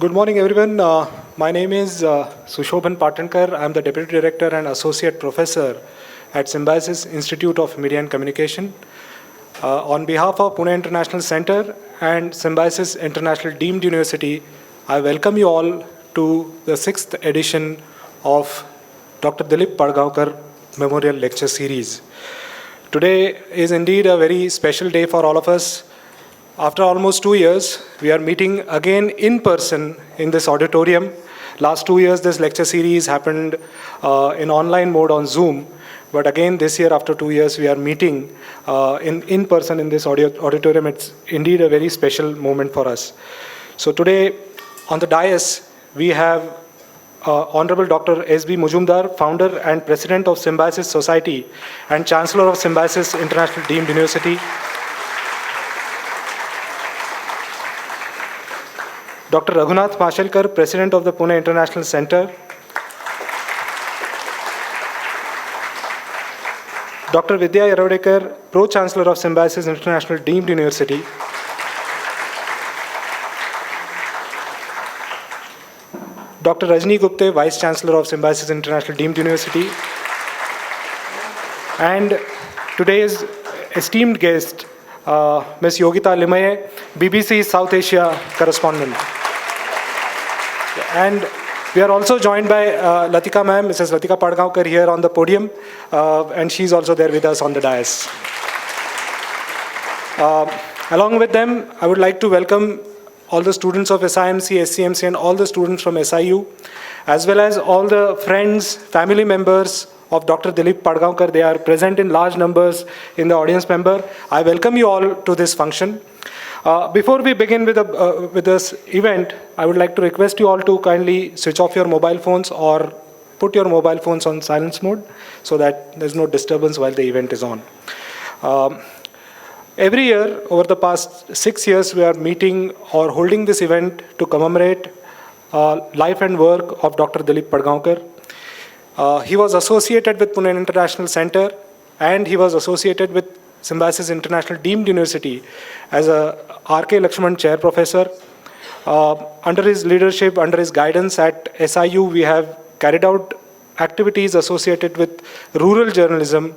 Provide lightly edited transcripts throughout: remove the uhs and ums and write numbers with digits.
Good morning, everyone. My name is Sushobhan Patankar. I'm the Deputy Director and Associate Professor at Symbiosis Institute of Media and Communication. On behalf of Pune International Center and Symbiosis International Deemed University, I welcome you all to the 6th edition of Dr. Dileep Padgaonkar Memorial Lecture Series. Today is indeed a very special day for all of us. After almost 2 years, we are meeting again in person in this auditorium. Last 2 years, this lecture series happened in online mode on Zoom. But again, this year, after 2 years, we are meeting in person in this auditorium. It's indeed a very special moment for us. So today, on the dais, we have Honorable Dr. S.B. Mujumdar, Founder and President of Symbiosis Society and Chancellor of Symbiosis International Deemed University. Dr. Raghunath Mashelkar, President of the Pune International Center. Dr. Vidya Yarodekar, Pro-Chancellor of Symbiosis International Deemed University. Dr. Rajni Gupte, Vice-Chancellor of Symbiosis International Deemed University. And today's esteemed guest, Ms. Yogita Limaye, BBC South Asia correspondent. And we are also joined by Latika ma'am, Mrs. Latika Padgaonkar here on the podium, and she's also there with us on the dais. Along with them, I would like to welcome all the students of SIMC, SCMC, and all the students from SIU, as well as all the friends, family members of Dr. Dileep Padgaonkar. They are present in large numbers in the audience member. I welcome you all to this function. Before we begin with this event, I would like to request you all to kindly switch off your mobile phones or put your mobile phones on silence mode so that there's no disturbance while the event is on. Every year, over the past 6 years, we are meeting or holding this event to commemorate life and work of Dr. Dileep Padgaonkar. He was associated with Pune International Center and he was associated with Symbiosis International Deemed University as a R.K. Lakshman Chair Professor. Under his leadership, under his guidance at SIU, we have carried out activities associated with rural journalism,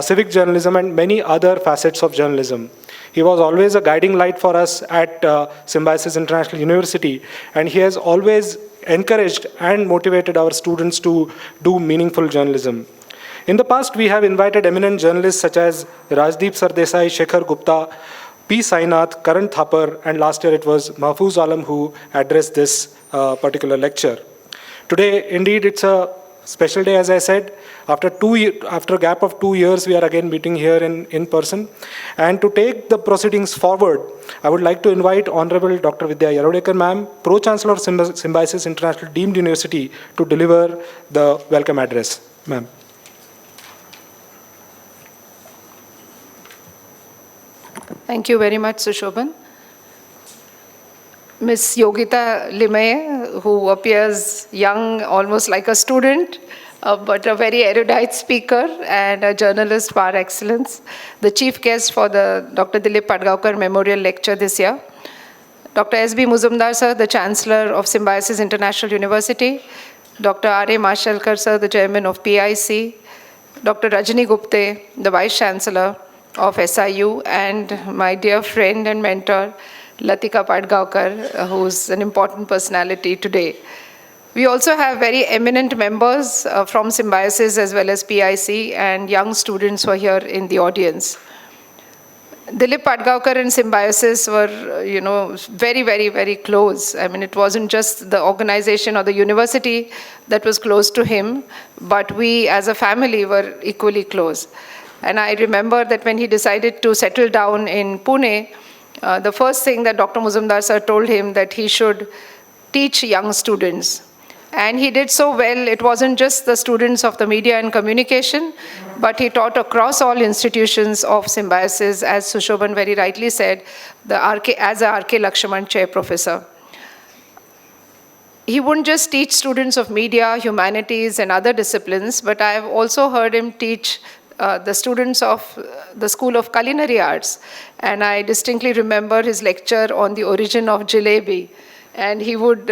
civic journalism, and many other facets of journalism. He was always a guiding light for us at Symbiosis International University, and he has always encouraged and motivated our students to do meaningful journalism. In the past, we have invited eminent journalists such as Rajdeep Sardesai, Shekhar Gupta, P. Sainath, Karan Thapar, and last year it was Mahfouz Alam who addressed this particular lecture. Today, indeed, it's a special day, as I said. After a gap of 2 years, we are again meeting here in person. And to take the proceedings forward, I would like to invite Honorable Dr. Vidya Yarodekar, ma'am, Pro-Chancellor of Symbiosis International Deemed University, to deliver the welcome address. Ma'am. Thank you very much, Sushobhan. Ms. Yogita Limaye, who appears young, almost like a student, but a very erudite speaker and a journalist par excellence, the chief guest for the Dr. Dileep Padgaonkar Memorial Lecture this year. Dr. S.B. Mujumdar, sir, the Chancellor of Symbiosis International University. Dr. R.A. Mashelkar, sir, the Chairman of PIC. Dr. Rajni Gupte, the Vice Chancellor of SIU, and my dear friend and mentor, Latika Padgaonkar, who's an important personality today. We also have very eminent members from Symbiosis as well as PIC and young students who are here in the audience. Dileep Padgaonkar and Symbiosis were, very, very, very close. I mean, it wasn't just the organization or the university that was close to him, but we as a family were equally close. And I remember that when he decided to settle down in Pune, the first thing that Dr. Mujumdar sir told him that he should teach young students. And he did so well. It wasn't just the students of the media and communication, but he taught across all institutions of Symbiosis, as Sushobhan very rightly said, as a R.K. Lakshman Chair Professor. He wouldn't just teach students of media, humanities, and other disciplines, but I have also heard him teach the students of the School of Culinary Arts. And I distinctly remember his lecture on the origin of jalebi. and he would,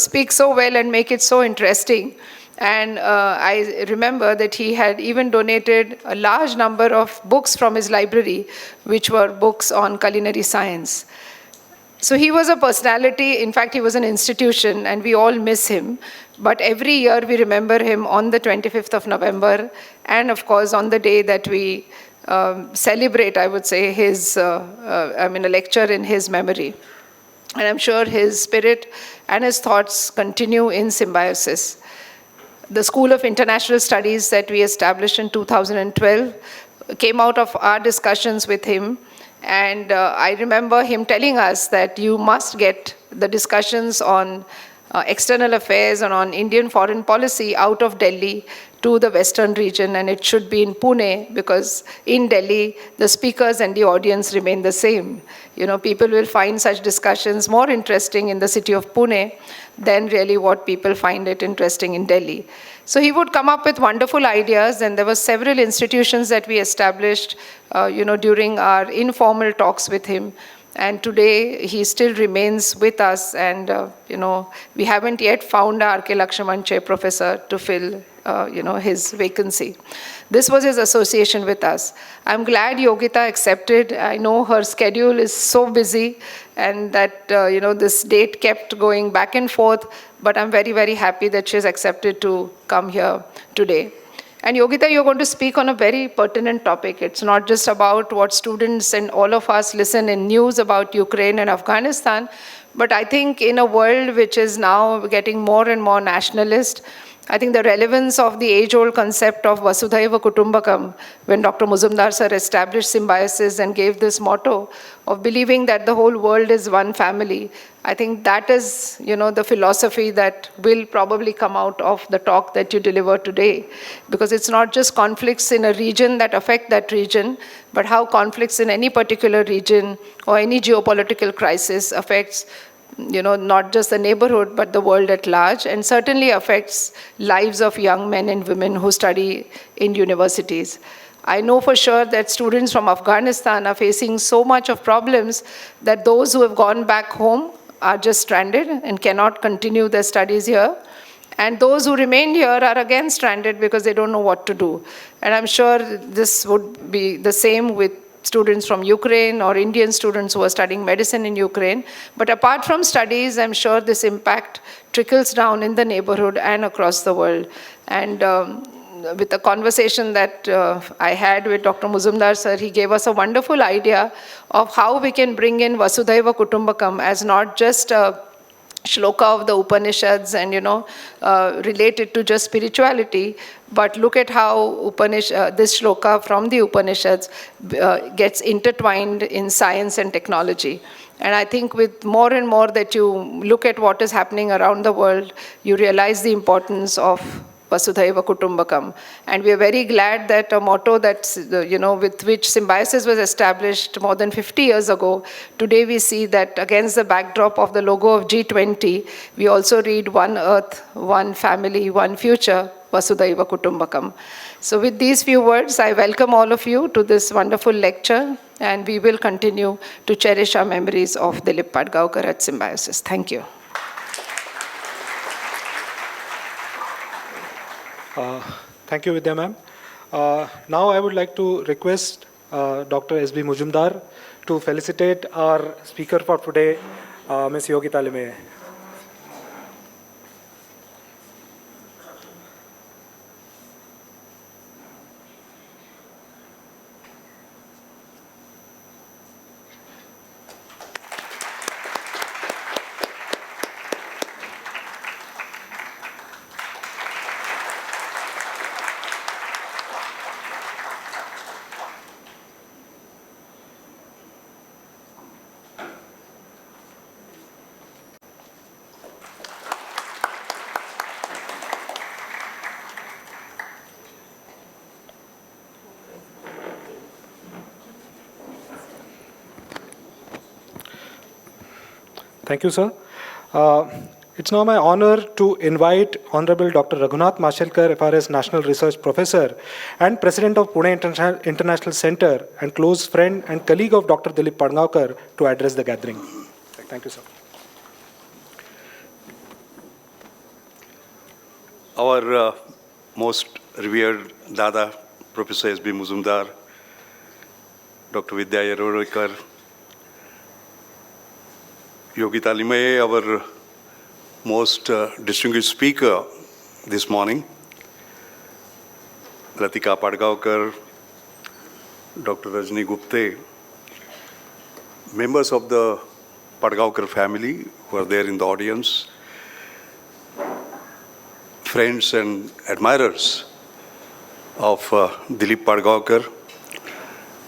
speak so well and make it so interesting. And I remember that he had even donated a large number of books from his library, which were books on culinary science. So he was a personality. In fact, he was an institution, and we all miss him. But every year we remember him on the 25th of November, and of course on the day that we celebrate, I would say, a lecture in his memory. And I'm sure his spirit and his thoughts continue in symbiosis. The School of International Studies that we established in 2012 came out of our discussions with him. And I remember him telling us that you must get the discussions on external affairs and on Indian foreign policy out of Delhi to the western region, and it should be in Pune, because in Delhi, the speakers and the audience remain the same. People will find such discussions more interesting in the city of Pune than really what people find it interesting in Delhi. So he would come up with wonderful ideas, and there were several institutions that we established, during our informal talks with him. And today, he still remains with us, and, we haven't yet found our R.K. Lakshmanche professor to fill, his vacancy. This was his association with us. I'm glad Yogita accepted. I know her schedule is so busy, and that, this date kept going back and forth, but I'm very, very happy that she's accepted to come here today. And Yogita, you're going to speak on a very pertinent topic. It's not just about what students and all of us listen in news about Ukraine and Afghanistan, but I think in a world which is now getting more and more nationalist, I think the relevance of the age-old concept of Vasudhaiva Kutumbakam, when Dr. Muzumdar sir established symbiosis and gave this motto of believing that the whole world is one family, I think that is, the philosophy that will probably come out of the talk that you deliver today. Because it's not just conflicts in a region that affect that region, but how conflicts in any particular region or any geopolitical crisis affects, not just the neighborhood, but the world at large, and certainly affects lives of young men and women who study in universities. I know for sure that students from Afghanistan are facing so much of problems that those who have gone back home are just stranded and cannot continue their studies here. And those who remain here are again stranded because they don't know what to do. And I'm sure this would be the same with students from Ukraine or Indian students who are studying medicine in Ukraine. But apart from studies, I'm sure this impact trickles down in the neighborhood and across the world. And with the conversation that I had with Dr. Muzumdar sir, he gave us a wonderful idea of how we can bring in Vasudhaiva Kutumbakam as not just a shloka of the Upanishads and, related to just spirituality, but look at how this shloka from the Upanishads gets intertwined in science and technology. And I think with more and more that you look at what is happening around the world, you realize the importance of Vasudhaiva Kutumbakam. And we are very glad that a motto that, with which symbiosis was established more than 50 years ago, today we see that against the backdrop of the logo of G20, we also read one earth, one family, one future, Vasudhaiva Kutumbakam. So with these few words, I welcome all of you to this wonderful lecture, and we will continue to cherish our memories of Dileep Padgaonkar at Symbiosis. Thank you. Thank you, Vidya ma'am. Now I would like to request Dr. S.B. Mujumdar to felicitate our speaker for today, Ms. Yogita Limeye. Thank you, sir. It's now my honor to invite Honorable Dr. Raghunath Mashelkar, FRS National Research Professor and President of Pune International Center and close friend and colleague of Dr. Dileep Padgaonkar to address the gathering. Thank you, sir. our most revered Dada, Professor S.B. Muzumdar, Dr. Vidya Yerodekar, Yogita Limaye, our most distinguished speaker this morning, Dileep Padgaonkar, Dr. Rajni Gupte, members of the Padgaonkar family who are there in the audience, friends and admirers of Dileep Padgaonkar,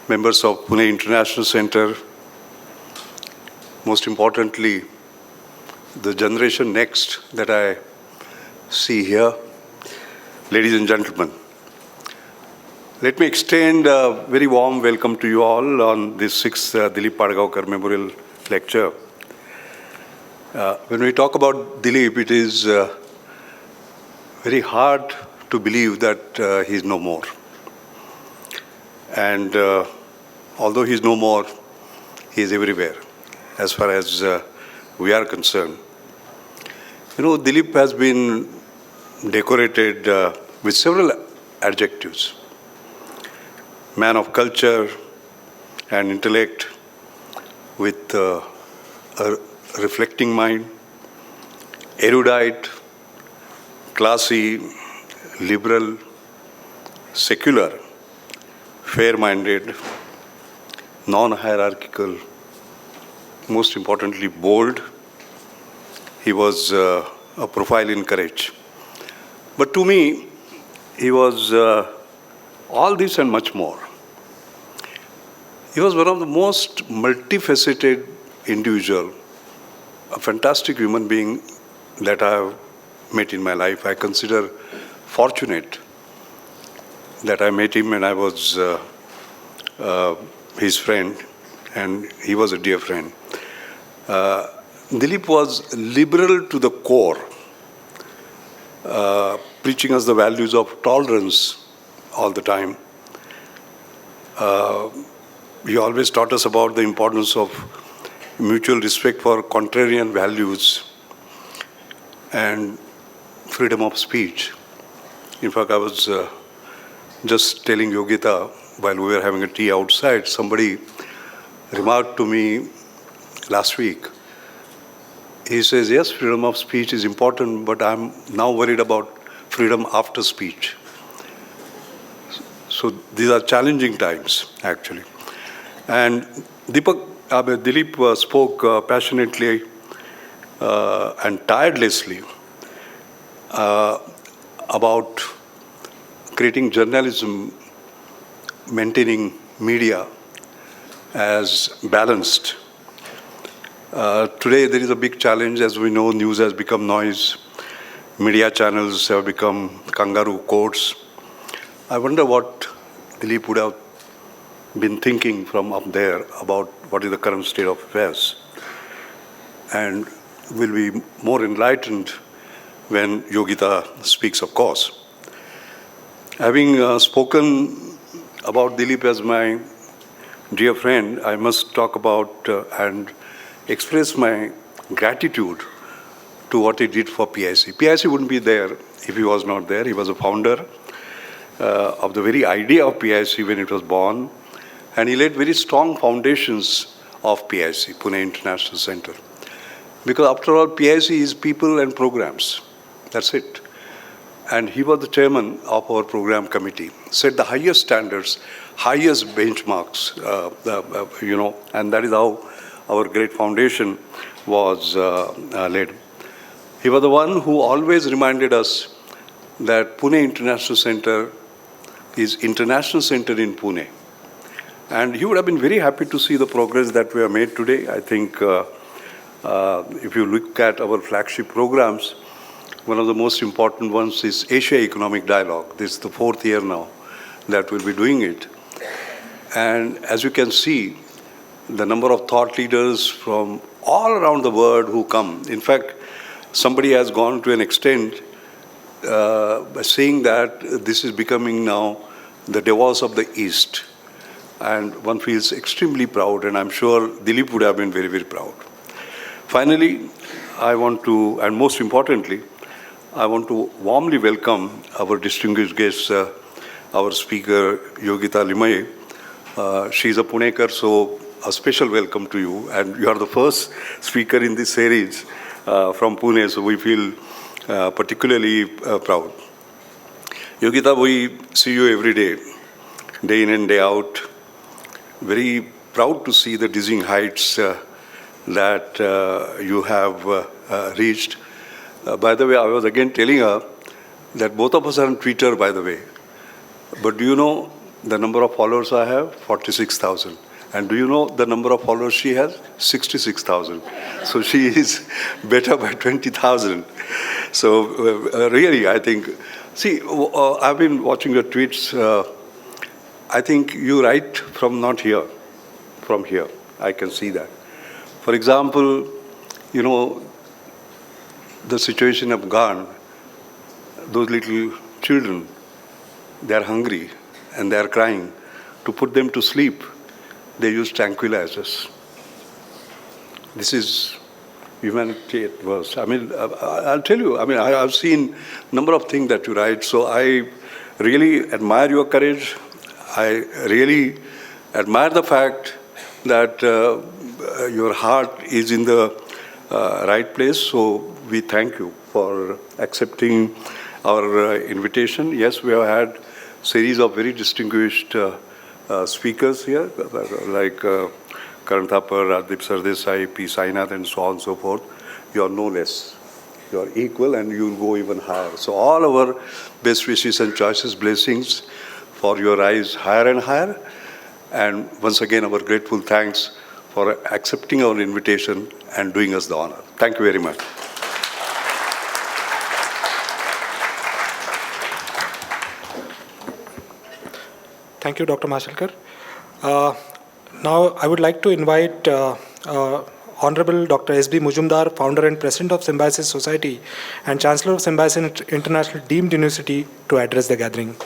members of Pune International Center, most importantly, the generation next that I see here, ladies and gentlemen. Let me extend a very warm welcome to you all on this 6th Dileep Padgaonkar Memorial Lecture. When we talk about Dileep, it is very hard to believe that he is no more. And although he is no more, he is everywhere as far as we are concerned. You know, Dileep has been decorated with several adjectives. Man of culture and intellect with a reflecting mind, erudite, classy, liberal, secular, fair-minded, non-hierarchical, most importantly, bold. He was a profile in courage. But to me, he was all this and much more. He was one of the most multifaceted individual, a fantastic human being that I have met in my life. I consider fortunate that I met him and I was his friend, and he was a dear friend. Dileep was liberal to the core, preaching us the values of tolerance all the time. He always taught us about the importance of mutual respect for contrarian values and freedom of speech. In fact, I was just telling Yogita while we were having a tea outside, somebody remarked to me last week. He says, yes, freedom of speech is important, but I'm now worried about freedom after speech. So these are challenging times, actually. And Dileep spoke passionately and tirelessly about creating journalism, maintaining media as balanced. Today there is a big challenge. As we know, news has become noise. Media channels have become kangaroo courts. I wonder what Dileep would have been thinking from up there about what is the current state of affairs, and will be more enlightened when Yogita speaks, of course. Having spoken about Dileep as my dear friend, I must talk about and express my gratitude to what he did for PIC. PIC wouldn't be there if he was not there. He was a founder of the very idea of PIC when it was born, and he laid very strong foundations of PIC, Pune International Center. Because after all, PIC is people and programs. That's it. And he was the chairman of our program committee, set the highest standards, highest benchmarks, and that is how our great foundation was led. He was the one who always reminded us that Pune International Center is International Center in Pune. And he would have been very happy to see the progress that we have made today. I think if you look at our flagship programs, one of the most important ones is Asia Economic Dialogue. This is the 4th year now that we'll be doing it. And as you can see, the number of thought leaders from all around the world who come. In fact, somebody has gone to an extent saying that this is becoming now the Davos of the East. And one feels extremely proud, and I'm sure Dileep would have been very, very proud. Finally, I want to, and most importantly, I want to warmly welcome our distinguished guest, our speaker, Yogita Limaye. She's a Punekar, so a special welcome to you. And you are the first speaker in this series from Pune, so we feel particularly proud. Yogita, we see you every day in and day out. Very proud to see the dizzying heights that you have reached. By the way, I was again telling her that both of us are on Twitter, by the way. But do you know the number of followers I have? 46,000. And do you know the number of followers she has? 66,000. So she is better by 20,000. So really, I think, see, I've been watching your tweets. I think you write from not here, from here. I can see that. For example, you know, the situation of Afghan, those little children, they are hungry and they are crying. To put them to sleep, they use tranquilizers. This is humanity at worst. I mean, I'll tell you, I mean, I've seen a number of things that you write, so I really admire your courage. I really admire the fact that your heart is in the right place, so we thank you for accepting our invitation. Yes, we have had a series of very distinguished speakers here, like Karan Thapar, Radip Sardesai, P. Sainath, and so on and so forth. You are no less. You are equal and you will go even higher. So all our best wishes and choices, blessings for your rise higher and higher. And once again, our grateful thanks for accepting our invitation and doing us the honor. Thank you very much. Thank you, Dr. Mashelkar. Now, I would like to invite Honorable Dr. S.B. Mujumdar, founder and president of Symbiosis Society and Chancellor of Symbiosis International Deemed University, to address the gathering.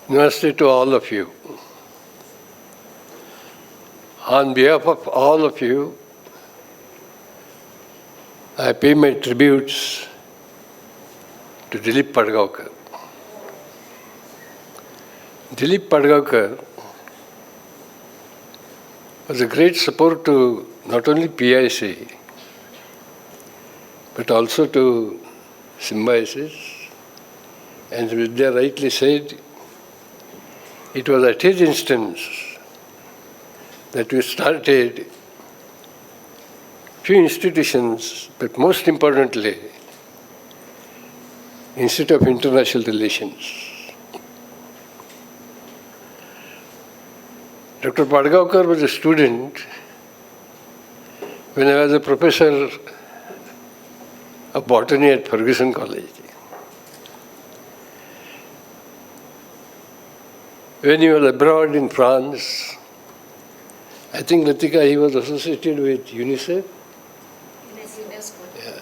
Namaste to all of you. On behalf of all of you, I pay my tributes to Dileep Padgaonkar. Dileep Padgaonkar was a great support to not only PIC, but also to Symbiosis. And Vidya rightly said, it was at his instance that we started few institutions, but most importantly, Institute of International Relations. Dr. Padgaonkar was a student when I was a professor of botany at Ferguson College. When he was abroad in France, I think, Latika, he was associated with UNICEF. Yeah.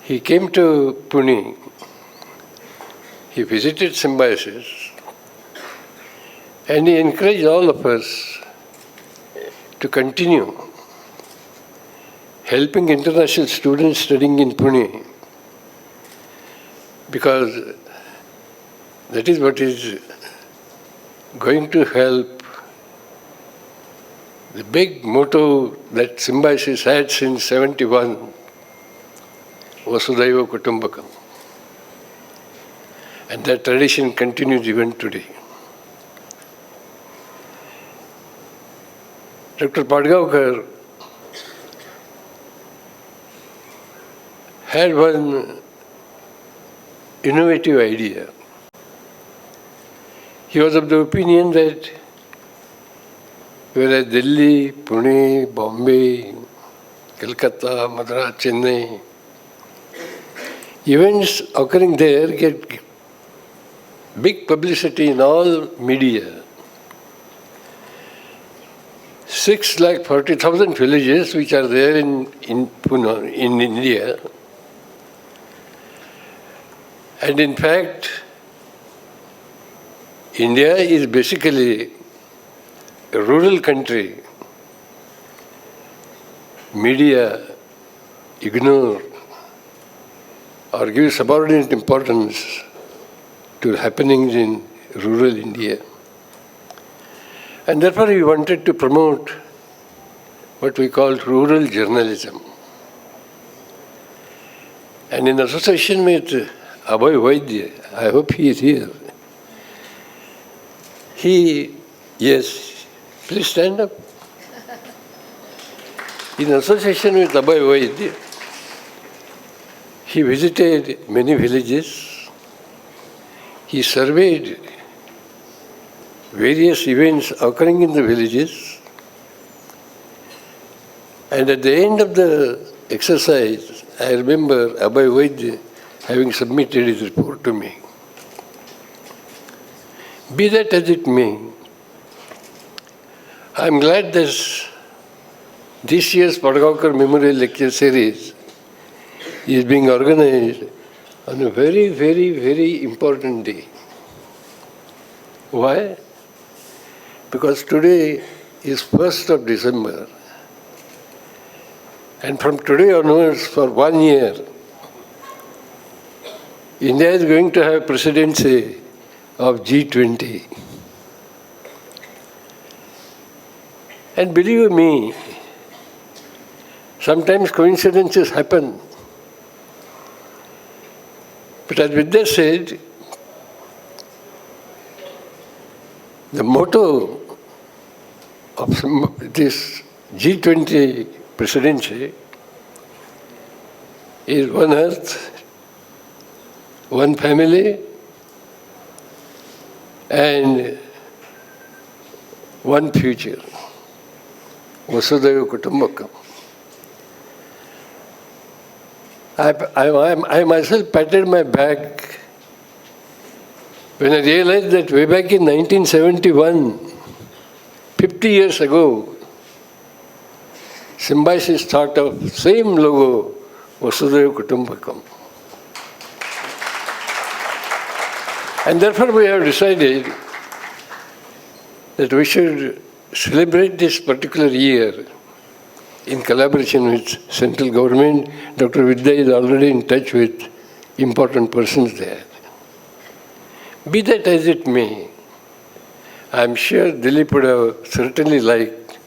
He came to Pune. He visited Symbiosis, and he encouraged all of us to continue helping international students studying in Pune, because that is what is going to help the big motto that Symbiosis had since 71, Vasudhaiva Kutumbakam. And that tradition continues even today. Dr. Padgaonkar had one innovative idea. He was of the opinion that whether Delhi, Pune, Bombay, Calcutta, Madras, Chennai, events occurring there get big publicity in all media. 640,000 villages which are there in Pune, in India, And in fact, India is basically a rural country. Media ignore or give subordinate importance to happenings in rural India. And therefore we wanted to promote what we call rural journalism. And in association with Abhay Vaidya, I hope he is here. Yes, please stand up. In association with Abhay Vaidya, he visited many villages. He surveyed various events occurring in the villages. And at the end of the exercise, I remember Abhay Vaidya having submitted his report to me. Be that as it may, I am glad that this year's Padgaonkar Memorial Lecture Series is being organized on a very, very, very important day. Why? Because today is 1st of December. And from today onwards, for 1 year, India is going to have presidency of G20. And believe me, sometimes coincidences happen. But as Vidya said, the motto of this G20 presidency is one earth, one family, and one future. Vasudhaiva Kutumbakam. I myself patted my back when I realized that way back in 1971, 50 years ago, Symbiosis thought of same logo, Vasudhaiva Kutumbakam. And therefore we have decided that we should celebrate this particular year in collaboration with central government. Dr. Vidya is already in touch with important persons there. Be that as it may, I am sure Dileep would have certainly liked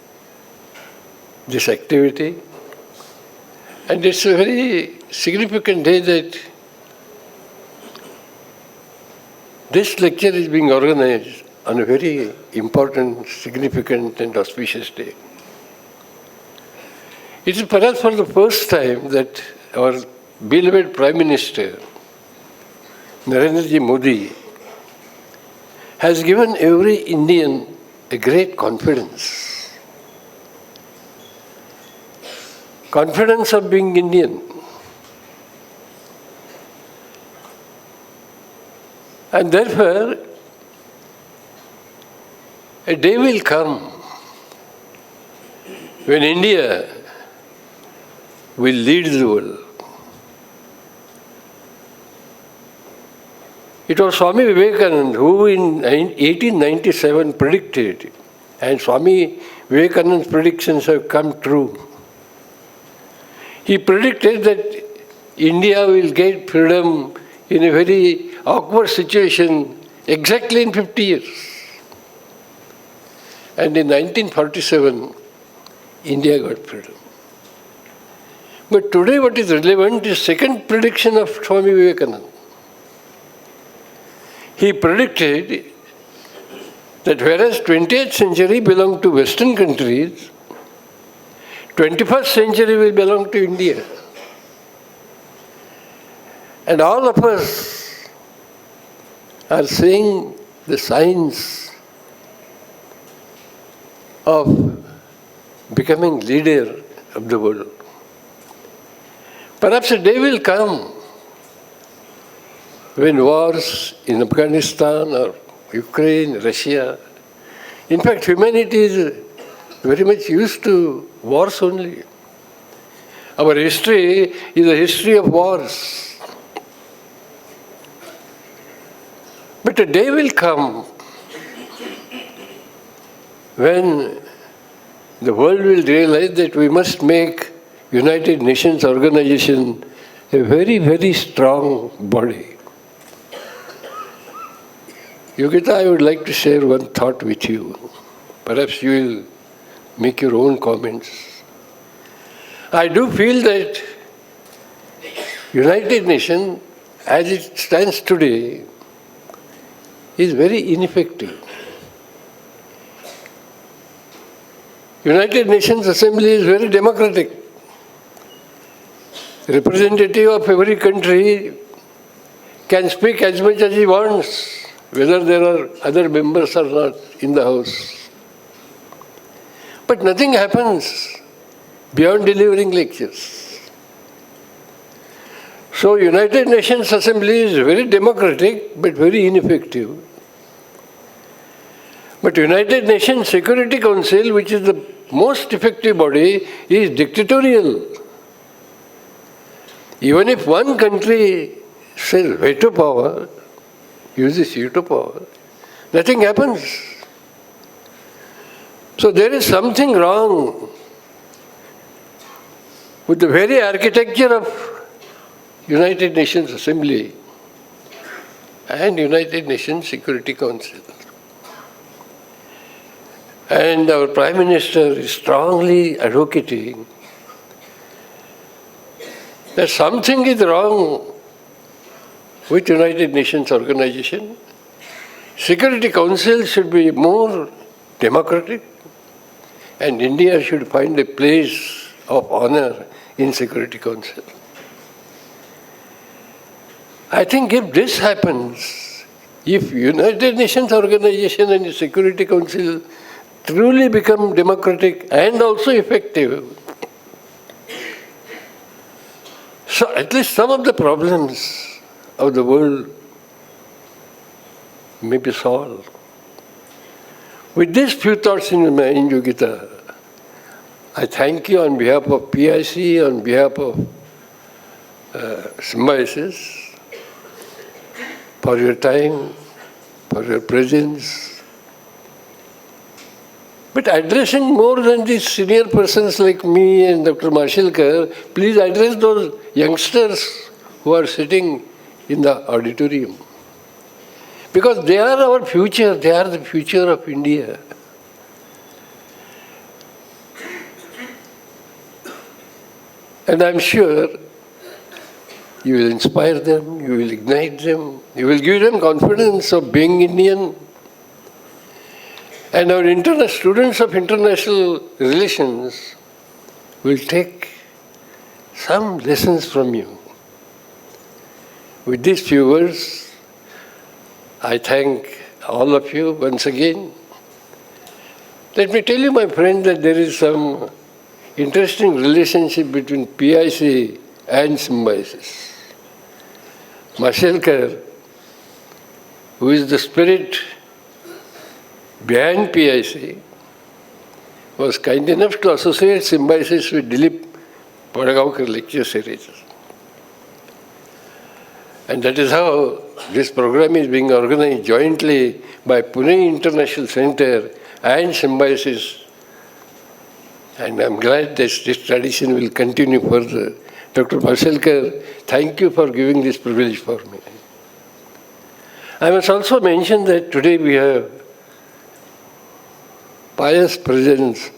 this activity. And it's a very significant day that this lecture is being organized on a very important, significant and auspicious day. It is perhaps for the first time that our beloved Prime Minister, Narendra Ji Modi, has given every Indian a great confidence. Confidence of being Indian. And therefore, a day will come when India will lead the world. It was Swami Vivekananda who in 1897 predicted, and Swami Vivekananda's predictions have come true. He predicted that India will get freedom in a very awkward situation exactly in 50 years. And in 1947, India got freedom. But today what is relevant is second prediction of Swami Vivekananda. He predicted that whereas 20th century belonged to Western countries, 21st century will belong to India. And all of us are seeing the signs of becoming leader of the world. Perhaps a day will come when wars in Afghanistan or Ukraine, Russia, in fact humanity is very much used to wars only. Our history is a history of wars. But a day will come when the world will realize that we must make United Nations organization a very, very strong body. Yogita, I would like to share one thought with you. Perhaps you will make your own comments. I do feel that United Nations, as it stands today, is very ineffective. United Nations Assembly is very democratic. Representative of every country can speak as much as he wants, whether there are other members or not in the house. But nothing happens beyond delivering lectures. So United Nations Assembly is very democratic but very ineffective. But United Nations Security Council, which is the most effective body, is dictatorial. Even if one country says veto power, uses veto power, nothing happens. So there is something wrong with the very architecture of United Nations Assembly and United Nations Security Council. And our Prime Minister is strongly advocating that something is wrong with United Nations organization. Security Council should be more democratic, and India should find a place of honor in Security Council. I think if this happens, if United Nations organization and Security Council truly become democratic and also effective, so at least some of the problems of the world may be solved. With these few thoughts in my mind, Yogita, I thank you on behalf of PIC, on behalf of Symbiosis, for your time, for your presence. But addressing more than these senior persons like me and Dr. Mashelkar, please address those youngsters who are sitting in the auditorium. Because they are our future, they are the future of India. And I'm sure you will inspire them, you will ignite them, you will give them confidence of being Indian. And our students of international relations will take some lessons from you. With these few words, I thank all of you once again. Let me tell you, my friend, that there is some interesting relationship between PIC and Symbiosis. Mashelkar, who is the spirit behind PIC, was kind enough to associate Symbiosis with Dileep Padgaonkar lecture series. And that is how this program is being organized jointly by Pune International Center and Symbiosis. And I'm glad that this tradition will continue further. Dr. Mashelkar, thank you for giving this privilege for me. I must also mention that today we have pious presence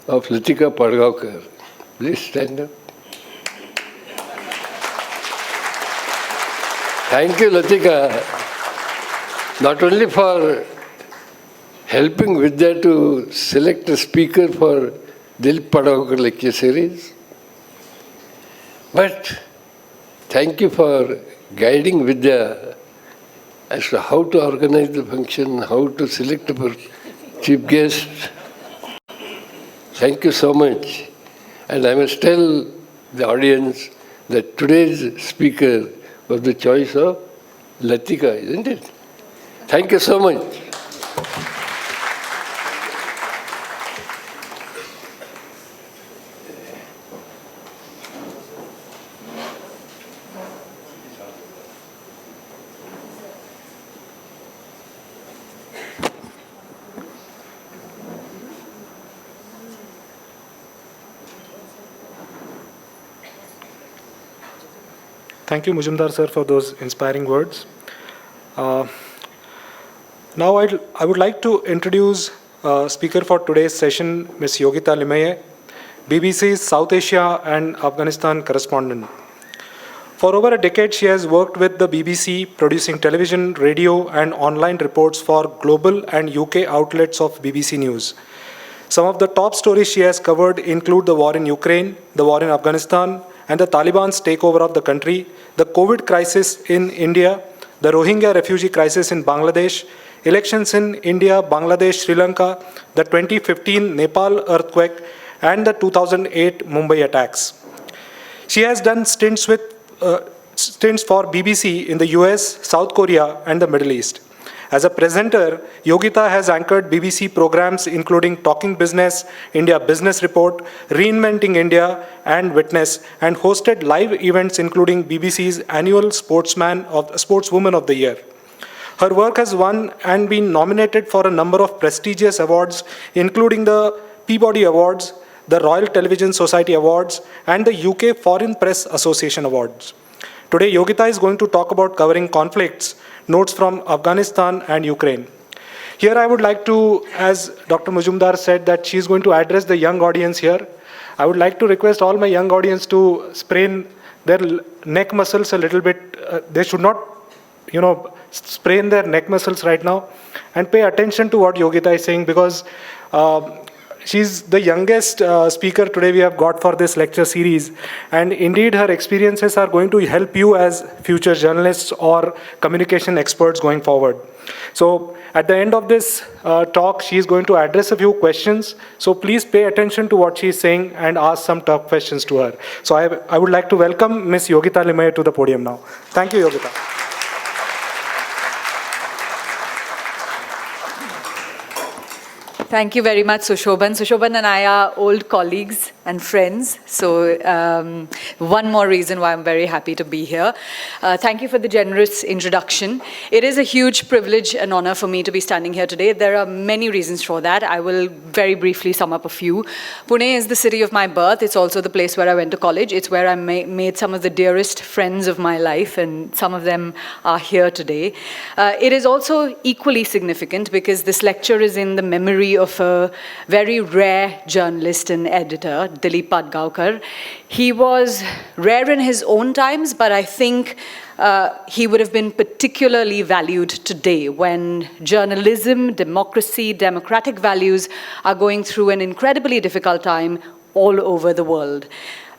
of Latika Padgaonkar. Please stand up. Thank you, Latika, not only for helping Vidya to select a speaker for Dileep Padgaonkar lecture series, but thank you for guiding Vidya as to how to organize the function, how to select our chief guest. Thank you so much. And I must tell the audience that today's speaker was the choice of Latika, isn't it? Thank you so much. Thank you, Mujumdar sir, for those inspiring words. Now I would like to introduce speaker for today's session, Ms. Yogita Limaye, BBC's South Asia and Afghanistan correspondent. For over a decade, she has worked with the BBC, producing television, radio, and online reports for global and UK outlets of BBC News. Some of the top stories she has covered include the war in Ukraine, the war in Afghanistan, and the Taliban's takeover of the country, the COVID crisis in India, the Rohingya refugee crisis in Bangladesh, elections in India, Bangladesh, Sri Lanka, the 2015 Nepal earthquake, and the 2008 Mumbai attacks. She has done stints for BBC in the US, South Korea, and the Middle East. As a presenter, Yogita has anchored BBC programs including Talking Business, India Business Report, Reinventing India, and Witness, and hosted live events including BBC's annual Sportswoman of the Year. Her work has won and been nominated for a number of prestigious awards, including the Peabody Awards, the Royal Television Society Awards, and the UK Foreign Press Association Awards. Today, Yogita is going to talk about covering conflicts, notes from Afghanistan and Ukraine. Here I would like to, as Dr. Mujumdar said, that she is going to address the young audience here. I would like to request all my young audience to sprain their neck muscles a little bit. They should not, sprain their neck muscles right now, and pay attention to what Yogita is saying, because she's the youngest speaker today we have got for this lecture series, and indeed her experiences are going to help you as future journalists or communication experts going forward. So at the end of this talk, she is going to address a few questions, so please pay attention to what she is saying and ask some tough questions to her. So I would like to welcome Ms. Yogita Limaye to the podium now. Thank you, Yogita. Thank you very much, Sushoban. Sushoban and I are old colleagues and friends, so one more reason why I'm very happy to be here. Thank you for the generous introduction. It is a huge privilege and honor for me to be standing here today. There are many reasons for that. I will very briefly sum up a few. Pune is the city of my birth. It's also the place where I went to college. It's where I made some of the dearest friends of my life, and some of them are here today. It is also equally significant because this lecture is in the memory of a very rare journalist and editor, Dileep Padgaonkar. He was rare in his own times, but I think he would have been particularly valued today when journalism, democracy, democratic values are going through an incredibly difficult time all over the world.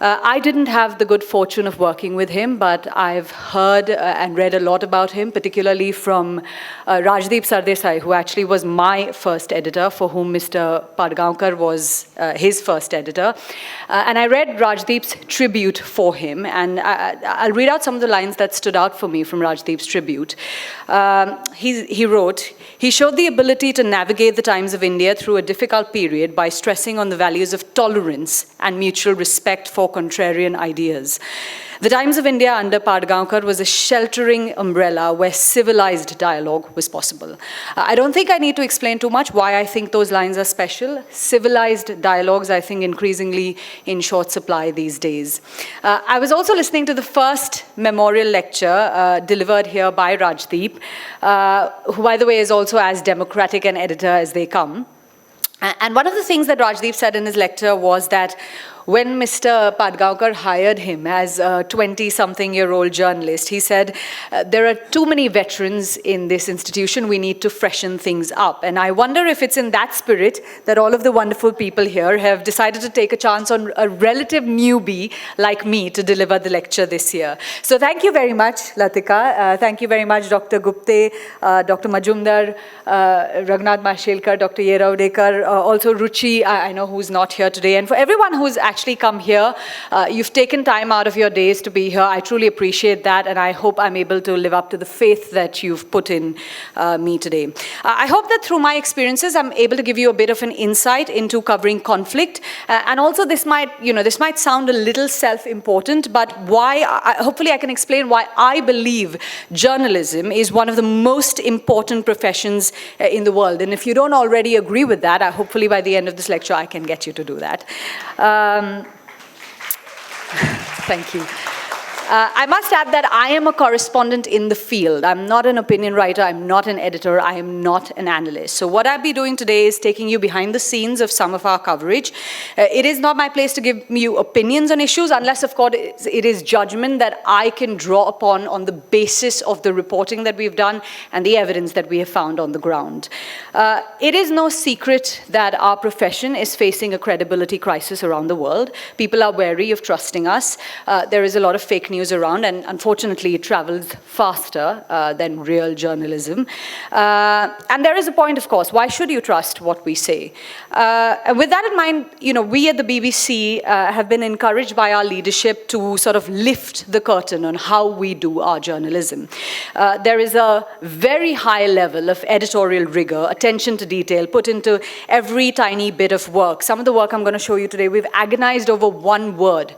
I didn't have the good fortune of working with him, but I've heard and read a lot about him, particularly from Rajdeep Sardesai, who actually was my first editor, for whom Mr. Padgaonkar was his first editor. And I read Rajdeep's tribute for him, and I'll read out some of the lines that stood out for me from Rajdeep's tribute. He wrote, "He showed the ability to navigate the times of India through a difficult period by stressing on the values of tolerance and mutual respect for contrarian ideas. The Times of India under Padgaonkar was a sheltering umbrella where civilized dialogue was possible." I don't think I need to explain too much why I think those lines are special. Civilized dialogues, I think, increasingly in short supply these days. I was also listening to the first memorial lecture delivered here by Rajdeep, who, by the way, is also as democratic an editor as they come. And one of the things that Rajdeep said in his lecture was that when Mr. Padgaonkar hired him as a 20-something-year-old journalist, he said, there are too many veterans in this institution, we need to freshen things up. And I wonder if it's in that spirit that all of the wonderful people here have decided to take a chance on a relative newbie like me to deliver the lecture this year. So thank you very much, Latika. Thank you very much, Dr. Gupte, Dr. Majumdar, Raghunath Mashelkar, Dr. Yeravdekar, also Ruchi, I know who's not here today, and for everyone who's actually come here. You've taken time out of your days to be here. I truly appreciate that, and I hope I'm able to live up to the faith that you've put in me today. I hope that through my experiences, I'm able to give you a bit of an insight into covering conflict, and also this might sound a little self-important, but hopefully I can explain why I believe journalism is one of the most important professions in the world. And if you don't already agree with that, hopefully by the end of this lecture, I can get you to do that. Thank you. I must add that I am a correspondent in the field. I'm not an opinion writer, I'm not an editor, I am not an analyst. So what I'll be doing today is taking you behind the scenes of some of our coverage. It is not my place to give you opinions on issues, unless of course it is judgment that I can draw upon on the basis of the reporting that we've done and the evidence that we have found on the ground. It is no secret that our profession is facing a credibility crisis around the world. People are wary of trusting us. There is a lot of fake news around, and unfortunately it travels faster than real journalism. And there is a point, of course, why should you trust what we say? And with that in mind, we at the BBC have been encouraged by our leadership to sort of lift the curtain on how we do our journalism. There is a very high level of editorial rigor, attention to detail put into every tiny bit of work. Some of the work I'm going to show you today, we've agonized over one word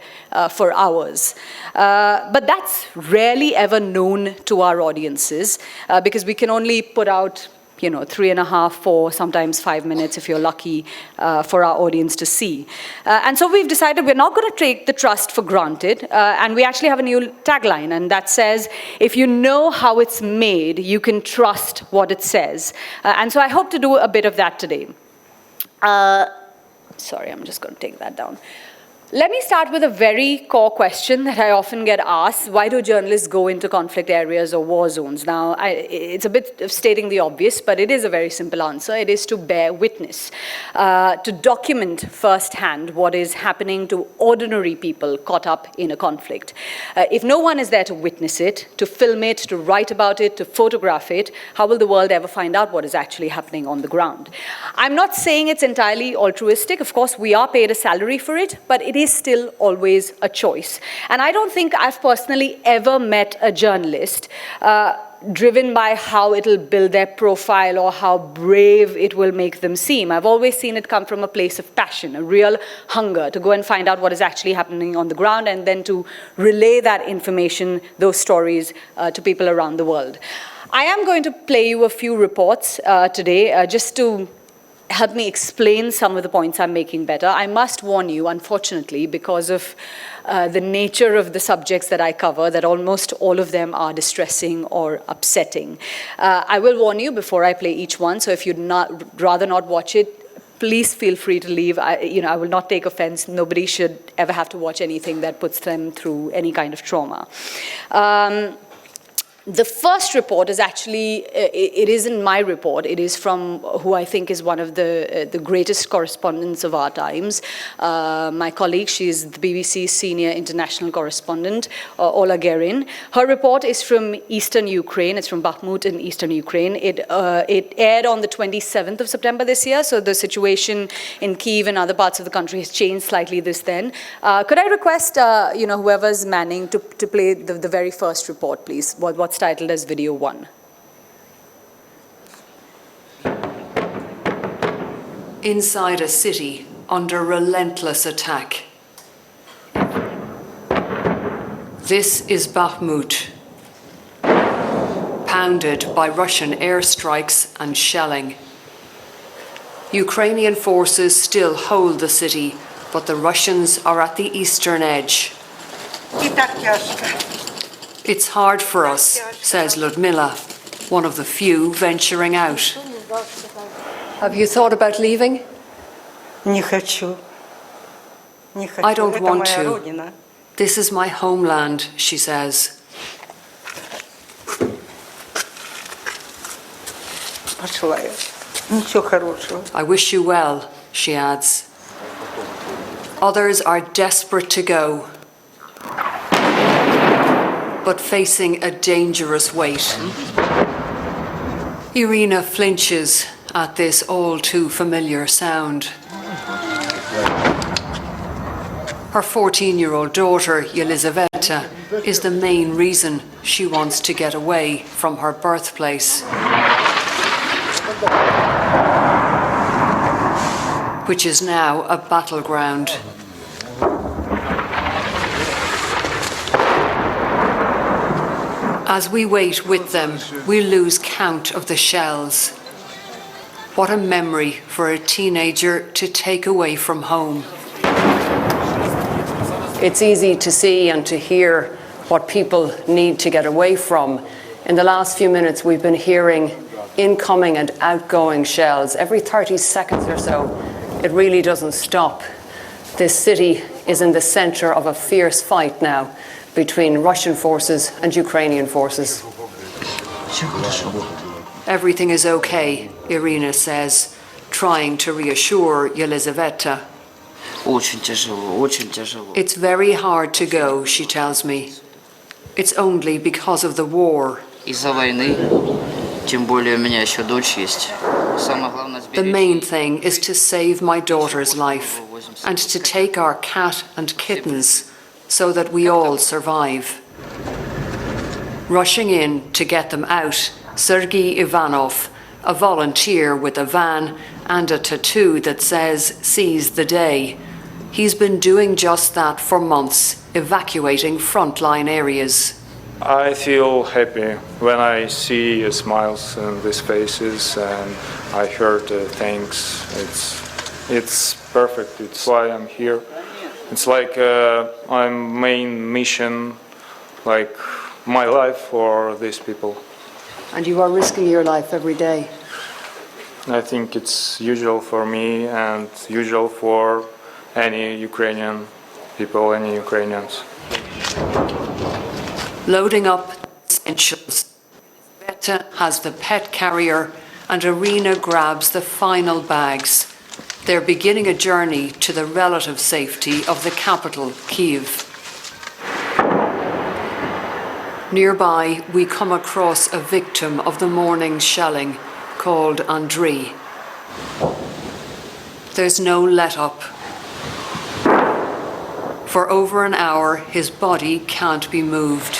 for hours. But that's rarely ever known to our audiences because we can only put out 3.5, 4, sometimes 5 minutes if you're lucky for our audience to see. And so we've decided we're not going to take the trust for granted, and we actually have a new tagline, and that says, if you know how it's made, you can trust what it says. And so I hope to do a bit of that today. Sorry, I'm just going to take that down. Let me start with a very core question that I often get asked. Why do journalists go into conflict areas or war zones? Now, it's a bit of stating the obvious, but it is a very simple answer. It is to bear witness, to document firsthand what is happening to ordinary people caught up in a conflict. If no one is there to witness it, to film it, to write about it, to photograph it, how will the world ever find out what is actually happening on the ground? I'm not saying it's entirely altruistic. Of course, we are paid a salary for it, but it is still always a choice. And I don't think I've personally ever met a journalist driven by how it'll build their profile or how brave it will make them seem. I've always seen it come from a place of passion, a real hunger to go and find out what is actually happening on the ground and then to relay that information, those stories, to people around the world. I am going to play you a few reports today just to help me explain some of the points I'm making better. I must warn you, unfortunately, because of the nature of the subjects that I cover, that almost all of them are distressing or upsetting. I will warn you before I play each one, so if you'd rather not watch it, please feel free to leave. I will not take offense. Nobody should ever have to watch anything that puts them through any kind of trauma. The first report is actually, it isn't my report, it is from who I think is one of the greatest correspondents of our times. My colleague, she's the BBC's senior international correspondent, Ola Gerin. Her report is from eastern Ukraine, it's from Bakhmut in eastern Ukraine. It aired on the 27th of September this year, so the situation in Kyiv and other parts of the country has changed slightly this then. Could I request, whoever's manning to play the very first report, please? What's titled as Video 1. Inside a city under relentless attack. This is Bakhmut, pounded by Russian airstrikes and shelling. Ukrainian forces still hold the city, but the Russians are at the eastern edge. It's hard for us, says Ludmila, one of the few venturing out. Have you thought about leaving? I don't want to. This is my homeland, she says. I wish you well, she adds. Others are desperate to go, but facing a dangerous wait. Irina flinches at this all too familiar sound. Her 14-year-old daughter, Yelizaveta, is the main reason she wants to get away from her birthplace, which is now a battleground. As we wait with them, we lose count of the shells. What a memory for a teenager to take away from home. It's easy to see and to hear what people need to get away from. In the last few minutes, we've been hearing incoming and outgoing shells every 30 seconds or so. It really doesn't stop. This city is in the center of a fierce fight now between Russian forces and Ukrainian forces. Everything is okay, Irina says, trying to reassure Yelizaveta. It's very hard to go, she tells me. It's only because of the war. The main thing is to save my daughter's life and to take our cat and kittens so that we all survive. Rushing in to get them out, Sergei Ivanov, a volunteer with a van and a tattoo that says "Seize the Day." He's been doing just that for months, evacuating frontline areas. I feel happy when I see smiles on these faces and I heard thanks. It's perfect. It's why I'm here. It's like I'm main mission, like my life for these people. And you are risking your life every day. I think it's usual for me and usual for any Ukrainian people, any Ukrainians. Loading up essentials. Beta has the pet carrier and Irina grabs the final bags. They're beginning a journey to the relative safety of the capital, Kyiv. Nearby, we come across a victim of the morning's shelling called Andriy. There's no let-up. For over an hour, his body can't be moved.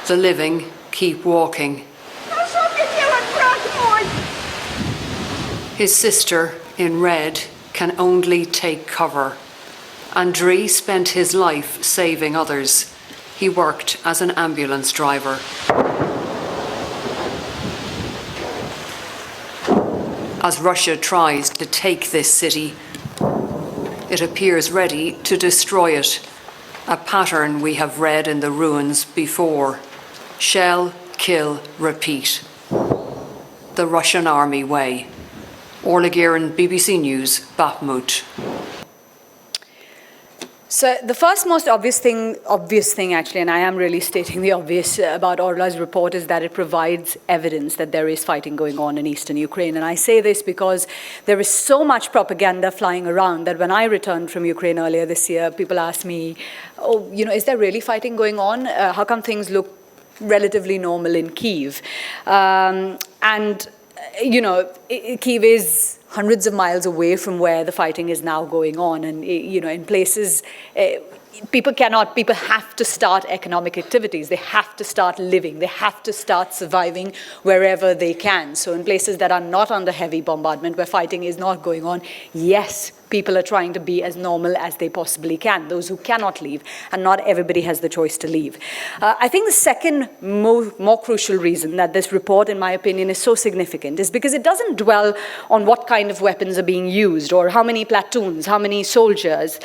The living keep walking. His sister, in red, can only take cover. Andriy spent his life saving others. He worked as an ambulance driver. As Russia tries to take this city, it appears ready to destroy it, a pattern we have read in the ruins before. Shell, kill, repeat. The Russian army way. Orla Guerin, BBC News, Bakhmut. So the first most obvious thing actually, and I am really stating the obvious about Orla's report, is that it provides evidence that there is fighting going on in eastern Ukraine. And I say this because there is so much propaganda flying around that when I returned from Ukraine earlier this year, people asked me, oh, is there really fighting going on? How come things look relatively normal in Kyiv? Kyiv is hundreds of miles away from where the fighting is now going on, and in places people have to start economic activities, they have to start living, they have to start surviving wherever they can. So in places that are not under heavy bombardment, where fighting is not going on, yes, people are trying to be as normal as they possibly can, those who cannot leave, and not everybody has the choice to leave. I think the second more crucial reason that this report, in my opinion, is so significant is because it doesn't dwell on what kind of weapons are being used or how many platoons, how many soldiers.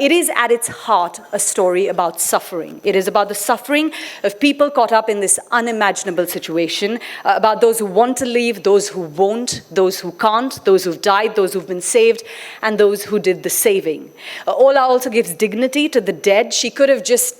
It is at its heart a story about suffering. It is about the suffering of people caught up in this unimaginable situation, about those who want to leave, those who won't, those who can't, those who've died, those who've been saved, and those who did the saving. Ola also gives dignity to the dead. She could have just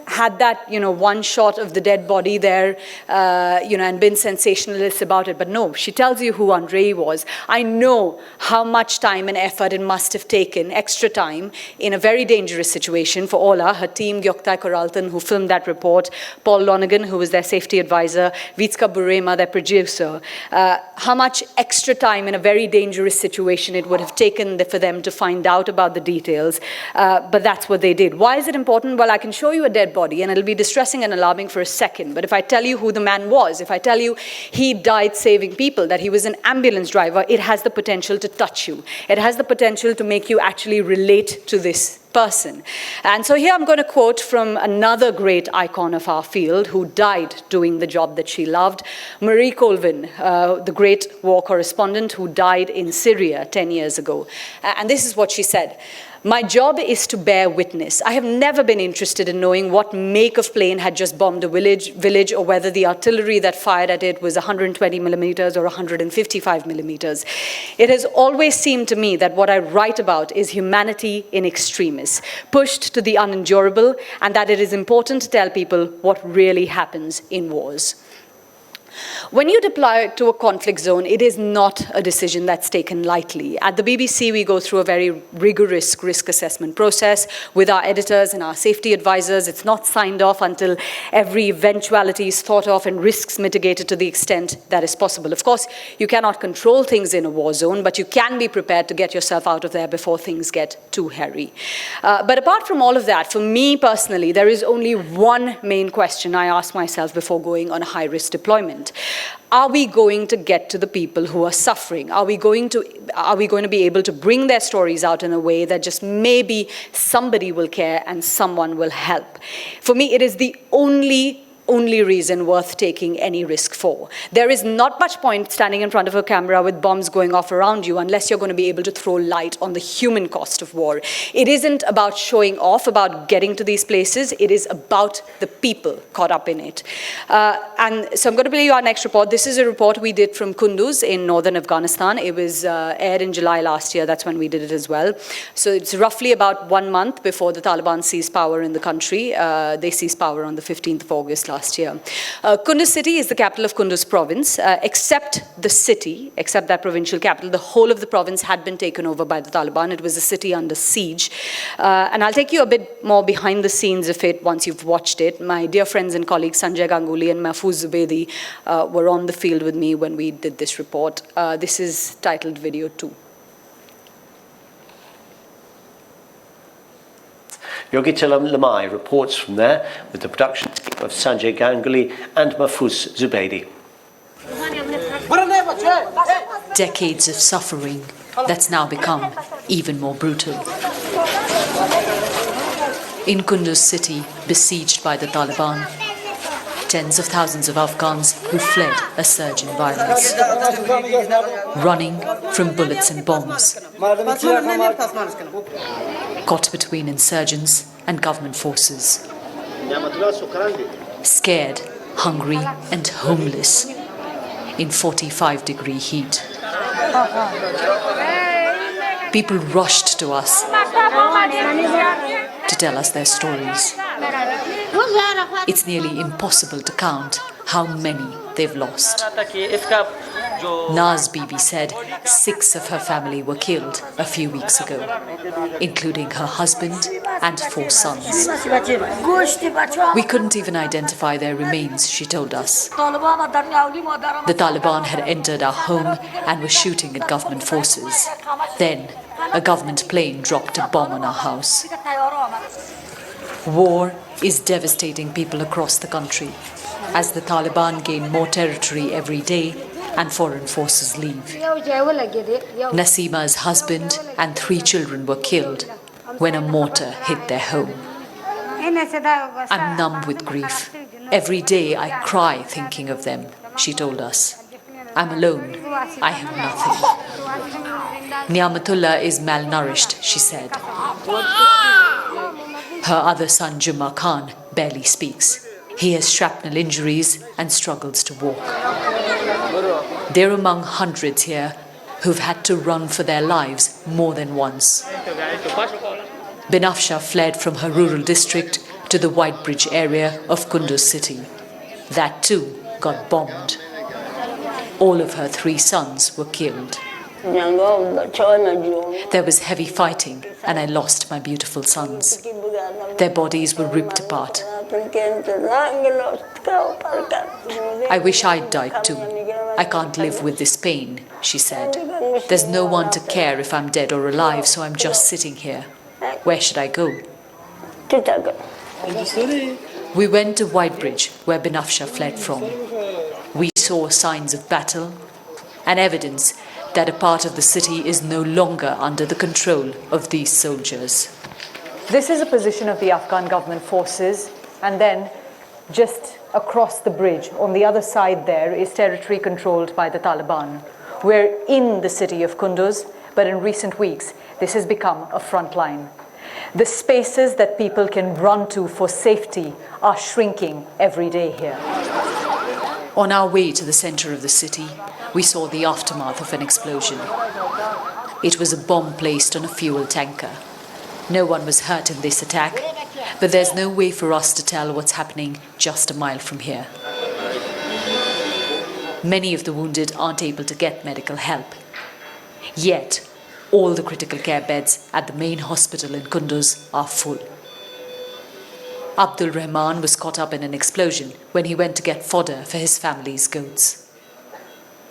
had that, one shot of the dead body there, and been sensationalist about it. But no, she tells you who Andrei was. I know how much time and effort it must have taken, extra time, in a very dangerous situation for Ola, her team, Gyoktay Koraltan, who filmed that report, Paul Lonergan, who was their safety advisor, Vitska Burema, their producer, how much extra time in a very dangerous situation it would have taken for them to find out about the details. But that's what they did. Why is it important? Well, I can show you a dead body, and it'll be distressing and alarming for a second. But if I tell you who the man was, if I tell you he died saving people, that he was an ambulance driver, it has the potential to touch you. It has the potential to make you actually relate to this person. And so here I'm going to quote from another great icon of our field who died doing the job that she loved, Marie Colvin, the great war correspondent who died in Syria 10 years ago. And this is what she said. "My job is to bear witness. I have never been interested in knowing what make of plane had just bombed a village or whether the artillery that fired at it was 120 millimeters or 155 millimeters. It has always seemed to me that what I write about is humanity in extremis, pushed to the unendurable, and that it is important to tell people what really happens in wars." When you deploy to a conflict zone, it is not a decision that's taken lightly. At the BBC, we go through a very rigorous risk assessment process with our editors and our safety advisors. It's not signed off until every eventuality is thought of and risks mitigated to the extent that is possible. Of course, you cannot control things in a war zone, but you can be prepared to get yourself out of there before things get too hairy. But apart from all of that, for me personally, there is only one main question I ask myself before going on a high-risk deployment. Are we going to get to the people who are suffering? Are we going to be able to bring their stories out in a way that just maybe somebody will care and someone will help? For me, it is the only reason worth taking any risk for. There is not much point standing in front of a camera with bombs going off around you unless you're going to be able to throw light on the human cost of war. It isn't about showing off, about getting to these places. It is about the people caught up in it. And so I'm going to play you our next report. This is a report we did from Kunduz in northern Afghanistan. It was aired in July last year. That's when we did it as well. So it's roughly about 1 month before the Taliban seized power in the country. They seized power on the 15th of August last year. Kunduz city is the capital of Kunduz province. Except the city, except that provincial capital, the whole of the province had been taken over by the Taliban. It was a city under siege. And I'll take you a bit more behind the scenes of it once you've watched it. My dear friends and colleagues Sanjay Ganguly and Mahfouz Zubaydi were on the field with me when we did this report. This is titled Video 2. Yogitalam Lamai reports from there with the production team of Sanjay Ganguly and Mahfouz Zubaydi. Decades of suffering that's now become even more brutal. In Kunduz city, besieged by the Taliban, tens of thousands of Afghans who fled a surge in violence, running from bullets and bombs, caught between insurgents and government forces, scared, hungry and homeless in 45-degree heat. People rushed to us to tell us their stories. It's nearly impossible to count how many they've lost. Naz Bibi said 6 of her family were killed a few weeks ago, including her husband and 4 sons. We couldn't even identify their remains, she told us. The Taliban had entered our home and were shooting at government forces. Then, a government plane dropped a bomb on our house. War is devastating people across the country as the Taliban gain more territory every day and foreign forces leave. Nasima's husband and 3 children were killed when a mortar hit their home. I'm numb with grief. Every day I cry thinking of them, she told us. I'm alone. I have nothing. Niamatullah is malnourished, she said. Her other son, Jumma Khan, barely speaks. He has shrapnel injuries and struggles to walk. They're among hundreds here who've had to run for their lives more than once. Binafsha fled from her rural district to the White Bridge area of Kunduz city. That too got bombed. All of her 3 sons were killed. There was heavy fighting and I lost my beautiful sons. Their bodies were ripped apart. I wish I'd died too. I can't live with this pain, she said. There's no one to care if I'm dead or alive, so I'm just sitting here. Where should I go? We went to White Bridge, where Binafsha fled from. We saw signs of battle and evidence that a part of the city is no longer under the control of these soldiers. This is a position of the Afghan government forces, and then just across the bridge, on the other side there, is territory controlled by the Taliban. We're in the city of Kunduz, but in recent weeks, this has become a front line. The spaces that people can run to for safety are shrinking every day here. On our way to the center of the city, we saw the aftermath of an explosion. It was a bomb placed on a fuel tanker. No one was hurt in this attack, but there's no way for us to tell what's happening just a mile from here. Many of the wounded aren't able to get medical help. Yet, all the critical care beds at the main hospital in Kunduz are full. Abdul Rahman was caught up in an explosion when he went to get fodder for his family's goats.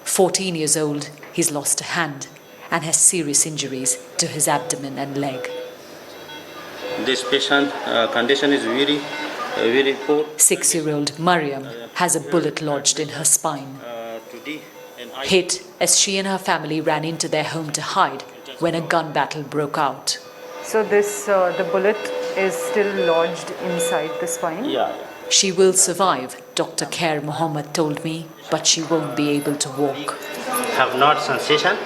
14 years old, he's lost a hand and has serious injuries to his abdomen and leg. This patient condition is very poor. 6-year-old Mariam has a bullet lodged in her spine. Hit as she and her family ran into their home to hide when a gun battle broke out. So the bullet is still lodged inside the spine? Yeah. She will survive, Dr. Khair Mohammed told me, but she won't be able to walk. Have not sensation.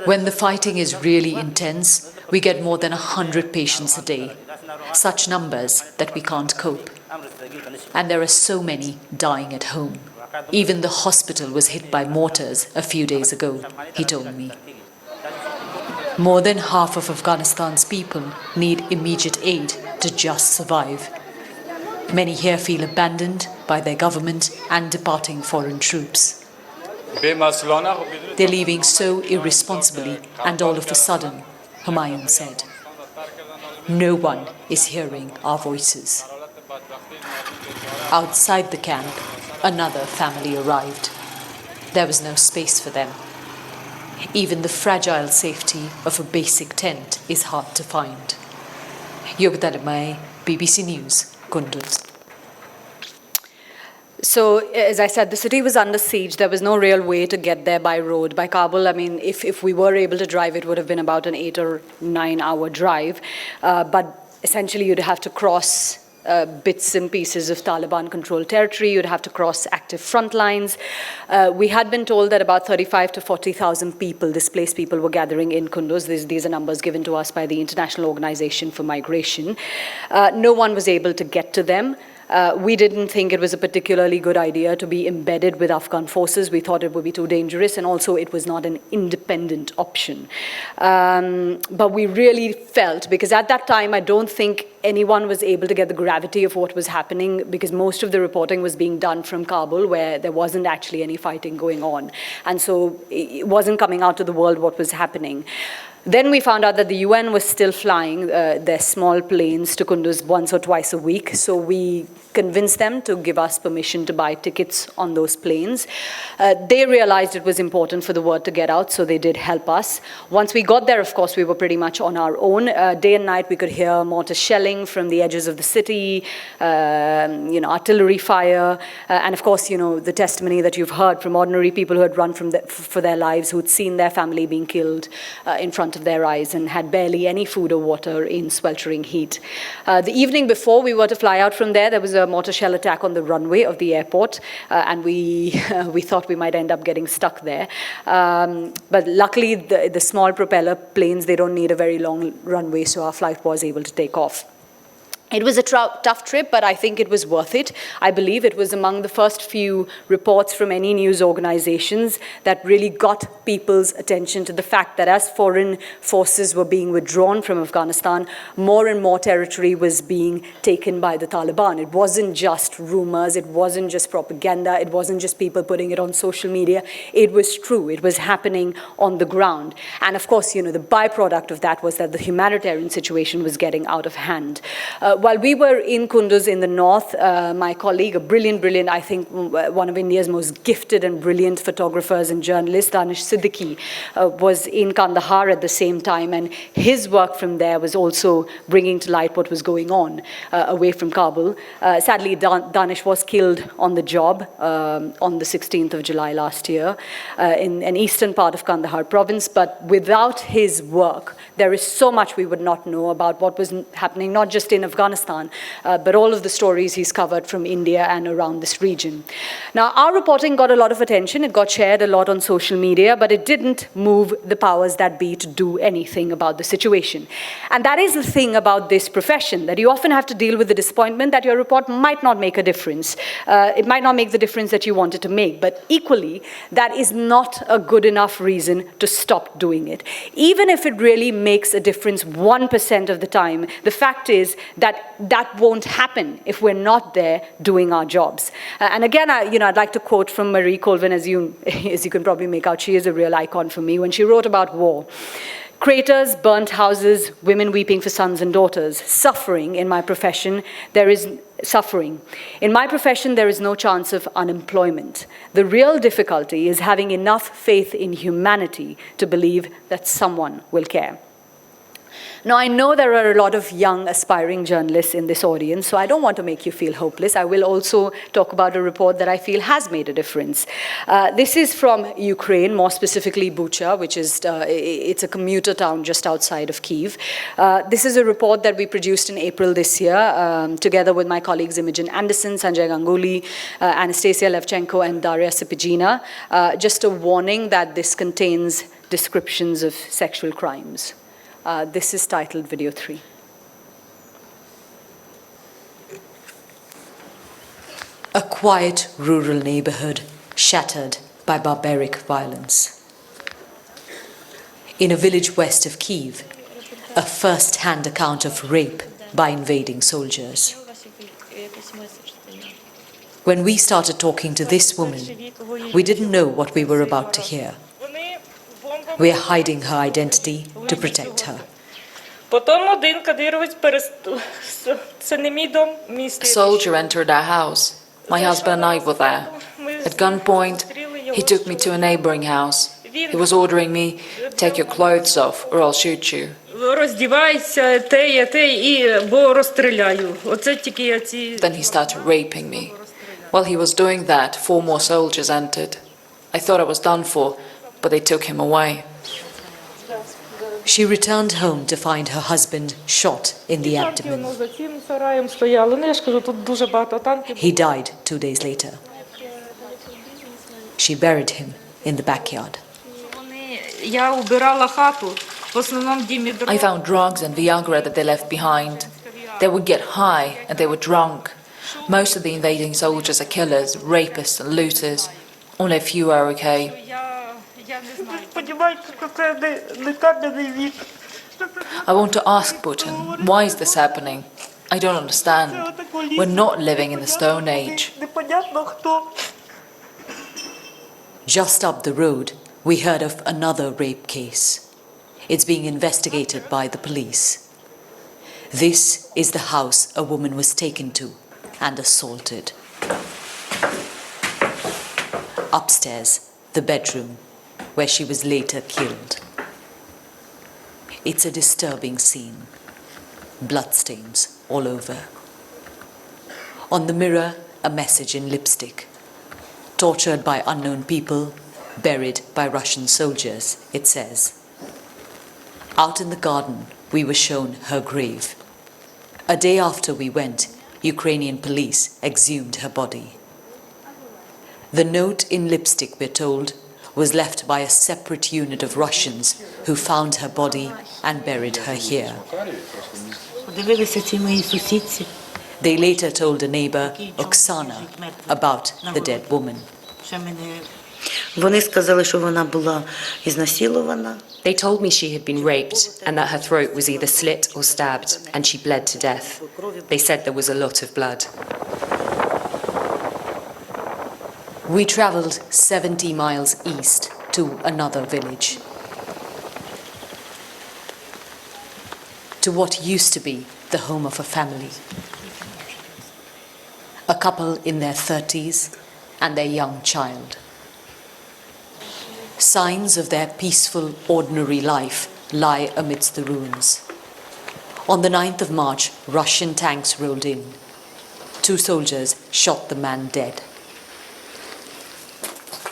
When the fighting is really intense, we get more than 100 patients a day. Such numbers that we can't cope. And there are so many dying at home. Even the hospital was hit by mortars a few days ago, he told me. More than half of Afghanistan's people need immediate aid to just survive. Many here feel abandoned by their government and departing foreign troops. They're leaving so irresponsibly and all of a sudden, Humayun said. No one is hearing our voices. Outside the camp, another family arrived. There was no space for them. Even the fragile safety of a basic tent is hard to find. Yogita Limai, BBC News, Kunduz. So, as I said, the city was under siege. There was no real way to get there by road. By Kabul, I mean, if we were able to drive, it would have been about an 8 or 9 hour drive. But essentially, you'd have to cross bits and pieces of Taliban-controlled territory. You'd have to cross active front lines. We had been told that about 35 to 40,000 people, displaced people, were gathering in Kunduz. These are numbers given to us by the International Organization for Migration. No one was able to get to them. We didn't think it was a particularly good idea to be embedded with Afghan forces. We thought it would be too dangerous, and also it was not an independent option. But we really felt, because at that time I don't think anyone was able to get the gravity of what was happening, because most of the reporting was being done from Kabul, where there wasn't actually any fighting going on. And so it wasn't coming out to the world what was happening. Then we found out that the UN was still flying their small planes to Kunduz once or twice a week. So we convinced them to give us permission to buy tickets on those planes. They realized it was important for the word to get out, so they did help us. Once we got there, of course, we were pretty much on our own. Day and night, we could hear mortar shelling from the edges of the city, artillery fire, and of course, the testimony that you've heard from ordinary people who had run for their lives, who'd seen their family being killed in front of their eyes and had barely any food or water in sweltering heat. The evening before we were to fly out from there was a mortar shell attack on the runway of the airport, and we thought we might end up getting stuck there. But luckily, the small propeller planes, they don't need a very long runway, so our flight was able to take off. It was a tough trip, but I think it was worth it. I believe it was among the first few reports from any news organizations that really got people's attention to the fact that as foreign forces were being withdrawn from Afghanistan, more and more territory was being taken by the Taliban. It wasn't just rumors, it wasn't just propaganda, it wasn't just people putting it on social media. It was true, it was happening on the ground. And of course, the byproduct of that was that the humanitarian situation was getting out of hand. While we were in Kunduz in the north, my colleague, a brilliant, I think one of India's most gifted and brilliant photographers and journalists, Danish Siddiqui, was in Kandahar at the same time, and his work from there was also bringing to light what was going on away from Kabul. Sadly, Danish was killed on the job on the 16th of July last year in an eastern part of Kandahar province, but without his work, there is so much we would not know about what was happening, not just in Afghanistan, but all of the stories he's covered from India and around this region. Now, our reporting got a lot of attention. It got shared a lot on social media, but it didn't move the powers that be to do anything about the situation. And that is the thing about this profession, that you often have to deal with the disappointment that your report might not make a difference. It might not make the difference that you wanted to make, but equally, that is not a good enough reason to stop doing it. Even if it really makes a difference 1% of the time, the fact is that that won't happen if we're not there doing our jobs. And again, I'd like to quote from Marie Colvin, as you can probably make out, she is a real icon for me, when she wrote about war. Craters, burnt houses, women weeping for sons and daughters. Suffering in my profession, there is suffering. In my profession, there is no chance of unemployment. The real difficulty is having enough faith in humanity to believe that someone will care. Now, I know there are a lot of young, aspiring journalists in this audience, so I don't want to make you feel hopeless. I will also talk about a report that I feel has made a difference. This is from Ukraine, more specifically Bucha, which is it's a commuter town just outside of Kyiv. This is a report that we produced in April this year, together with my colleagues Imogen Anderson, Sanjay Ganguly, Anastasia Levchenko, and Daria Sipigina. Just a warning that this contains descriptions of sexual crimes. This is titled Video 3. A quiet rural neighborhood shattered by barbaric violence. In a village west of Kyiv, a first-hand account of rape by invading soldiers. When we started talking to this woman, we didn't know what we were about to hear. We are hiding her identity to protect her. A soldier entered our house. My husband and I were there. At gunpoint, he took me to a neighboring house. He was ordering me, "Take your clothes off or I'll shoot you." Then he started raping me. While he was doing that, 4 more soldiers entered. I thought I was done for, but they took him away. She returned home to find her husband shot in the abdomen. He died 2 days later. She buried him in the backyard. I found drugs and Viagra that they left behind. They would get high and they were drunk. Most of the invading soldiers are killers, rapists and looters. Only a few are okay. I want to ask Putin, why is this happening? I don't understand. We're not living in the Stone Age. Just up the road, we heard of another rape case. It's being investigated by the police. This is the house a woman was taken to and assaulted. Upstairs, the bedroom, where she was later killed. It's a disturbing scene. Bloodstains all over. On the mirror, a message in lipstick. Tortured by unknown people, buried by Russian soldiers, it says. Out in the garden, we were shown her grave. A day after we went, Ukrainian police exhumed her body. The note in lipstick, we're told, was left by a separate unit of Russians who found her body and buried her here. They later told a neighbor, Oksana, about the dead woman. They told me she had been raped and that her throat was either slit or stabbed and she bled to death. They said there was a lot of blood. We traveled 70 miles east to another village. To what used to be the home of a family. A couple in their 30s and their young child. Signs of their peaceful, ordinary life lie amidst the ruins. On the 9th of March, Russian tanks rolled in. 2 soldiers shot the man dead.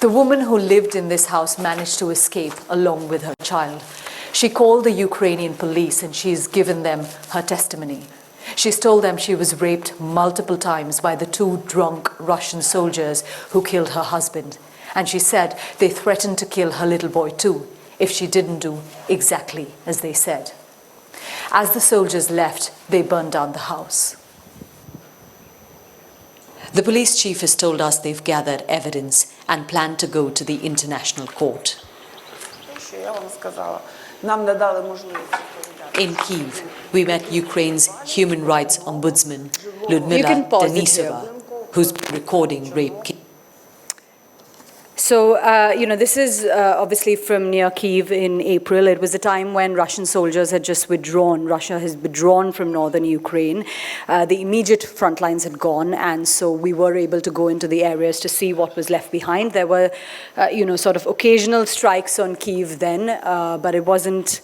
The woman who lived in this house managed to escape along with her child. She called the Ukrainian police and she's given them her testimony. She's told them she was raped multiple times by the 2 drunk Russian soldiers who killed her husband. And she said they threatened to kill her little boy too if she didn't do exactly as they said. As the soldiers left, they burned down the house. The police chief has told us they've gathered evidence and plan to go to the International Court. In Kyiv, we met Ukraine's human rights ombudsman, Lyudmila Denisova, who's recording rape cases. So, this is obviously from near Kyiv in April. It was a time when Russian soldiers had just withdrawn. Russia has withdrawn from northern Ukraine. The immediate front lines had gone, and so we were able to go into the areas to see what was left behind. There were, sort of occasional strikes on Kyiv then, but it wasn't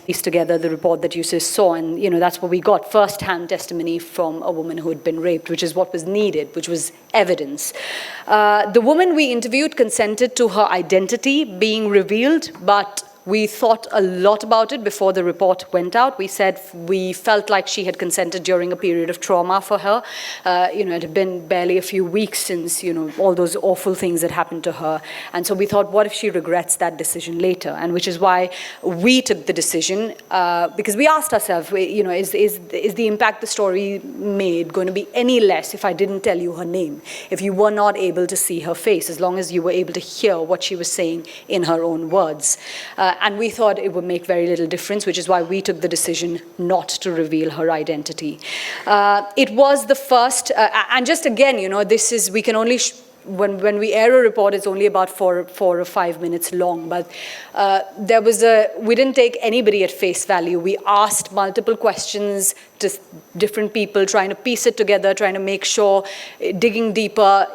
piece together the report that you just saw, and that's what we got, first-hand testimony from a woman who had been raped, which is what was needed, which was evidence. The woman we interviewed consented to her identity being revealed, but we thought a lot about it before the report went out. We said we felt like she had consented during a period of trauma for her. It had been barely a few weeks since, all those awful things that happened to her. And so we thought, what if she regrets that decision later? And which is why we took the decision, because we asked ourselves, is the impact the story made going to be any less if I didn't tell you her name? If you were not able to see her face, as long as you were able to hear what she was saying in her own words. And we thought it would make very little difference, which is why we took the decision not to reveal her identity. It was the first, and just again, this is, we can only, when we air a report, it's only about 4 or 5 minutes long, but we didn't take anybody at face value. We asked multiple questions to different people, trying to piece it together, trying to make sure, digging deeper.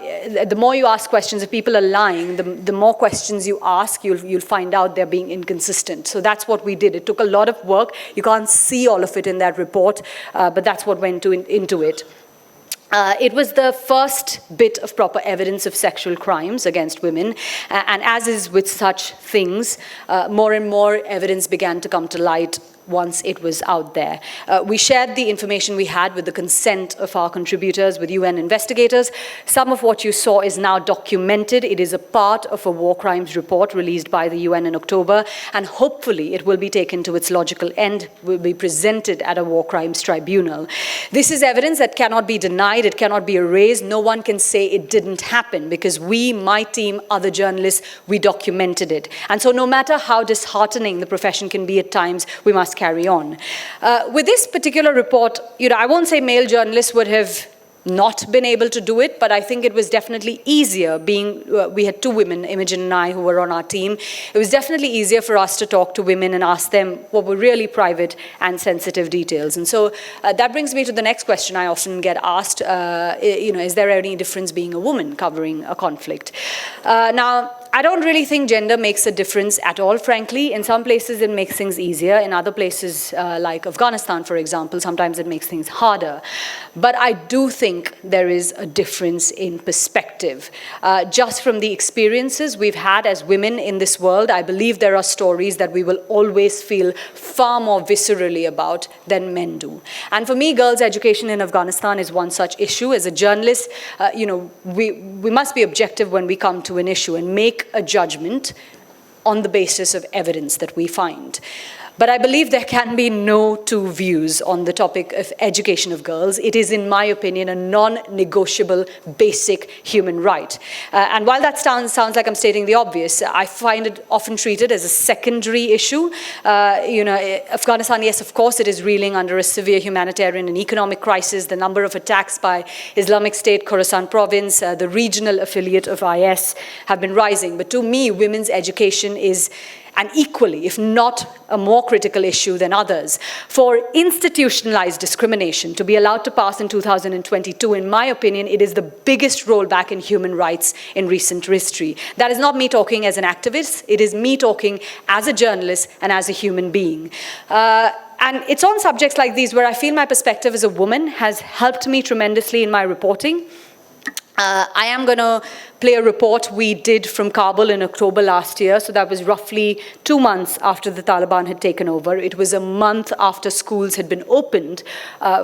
The more you ask questions, if people are lying, the more questions you ask, you'll find out they're being inconsistent. So that's what we did. It took a lot of work. You can't see all of it in that report, but that's what went into it. It was the first bit of proper evidence of sexual crimes against women, and as is with such things, more and more evidence began to come to light once it was out there. We shared the information we had with the consent of our contributors, with UN investigators. Some of what you saw is now documented. It is a part of a war crimes report released by the UN in October, and hopefully it will be taken to its logical end, will be presented at a war crimes tribunal. This is evidence that cannot be denied, it cannot be erased. No one can say it didn't happen, because we, my team, other journalists, we documented it. And so no matter how disheartening the profession can be at times, we must carry on. With this particular report, I won't say male journalists would have not been able to do it, but I think it was definitely easier being, we had 2 women, Imogen and I, who were on our team. It was definitely easier for us to talk to women and ask them what were really private and sensitive details. And so that brings me to the next question I often get asked, is there any difference being a woman covering a conflict? Now, I don't really think gender makes a difference at all, frankly. In some places it makes things easier. In other places, like Afghanistan, for example, sometimes it makes things harder. But I do think there is a difference in perspective. Just from the experiences we've had as women in this world, I believe there are stories that we will always feel far more viscerally about than men do. And for me, girls' education in Afghanistan is one such issue. As a journalist, we must be objective when we come to an issue and make a judgment on the basis of evidence that we find. But I believe there can be no 2 views on the topic of education of girls. It is, in my opinion, a non-negotiable basic human right. And while that sounds like I'm stating the obvious, I find it often treated as a secondary issue. Afghanistan, yes, of course, it is reeling under a severe humanitarian and economic crisis. The number of attacks by Islamic State, Khorasan province, the regional affiliate of IS, have been rising. But to me, women's education is and equally, if not a more critical issue than others, for institutionalized discrimination to be allowed to pass in 2022, in my opinion, it is the biggest rollback in human rights in recent history. That is not me talking as an activist, it is me talking as a journalist and as a human being. And it's on subjects like these where I feel my perspective as a woman has helped me tremendously in my reporting. I am going to play a report we did from Kabul in October last year. So that was roughly 2 months after the Taliban had taken over. It was a month after schools had been opened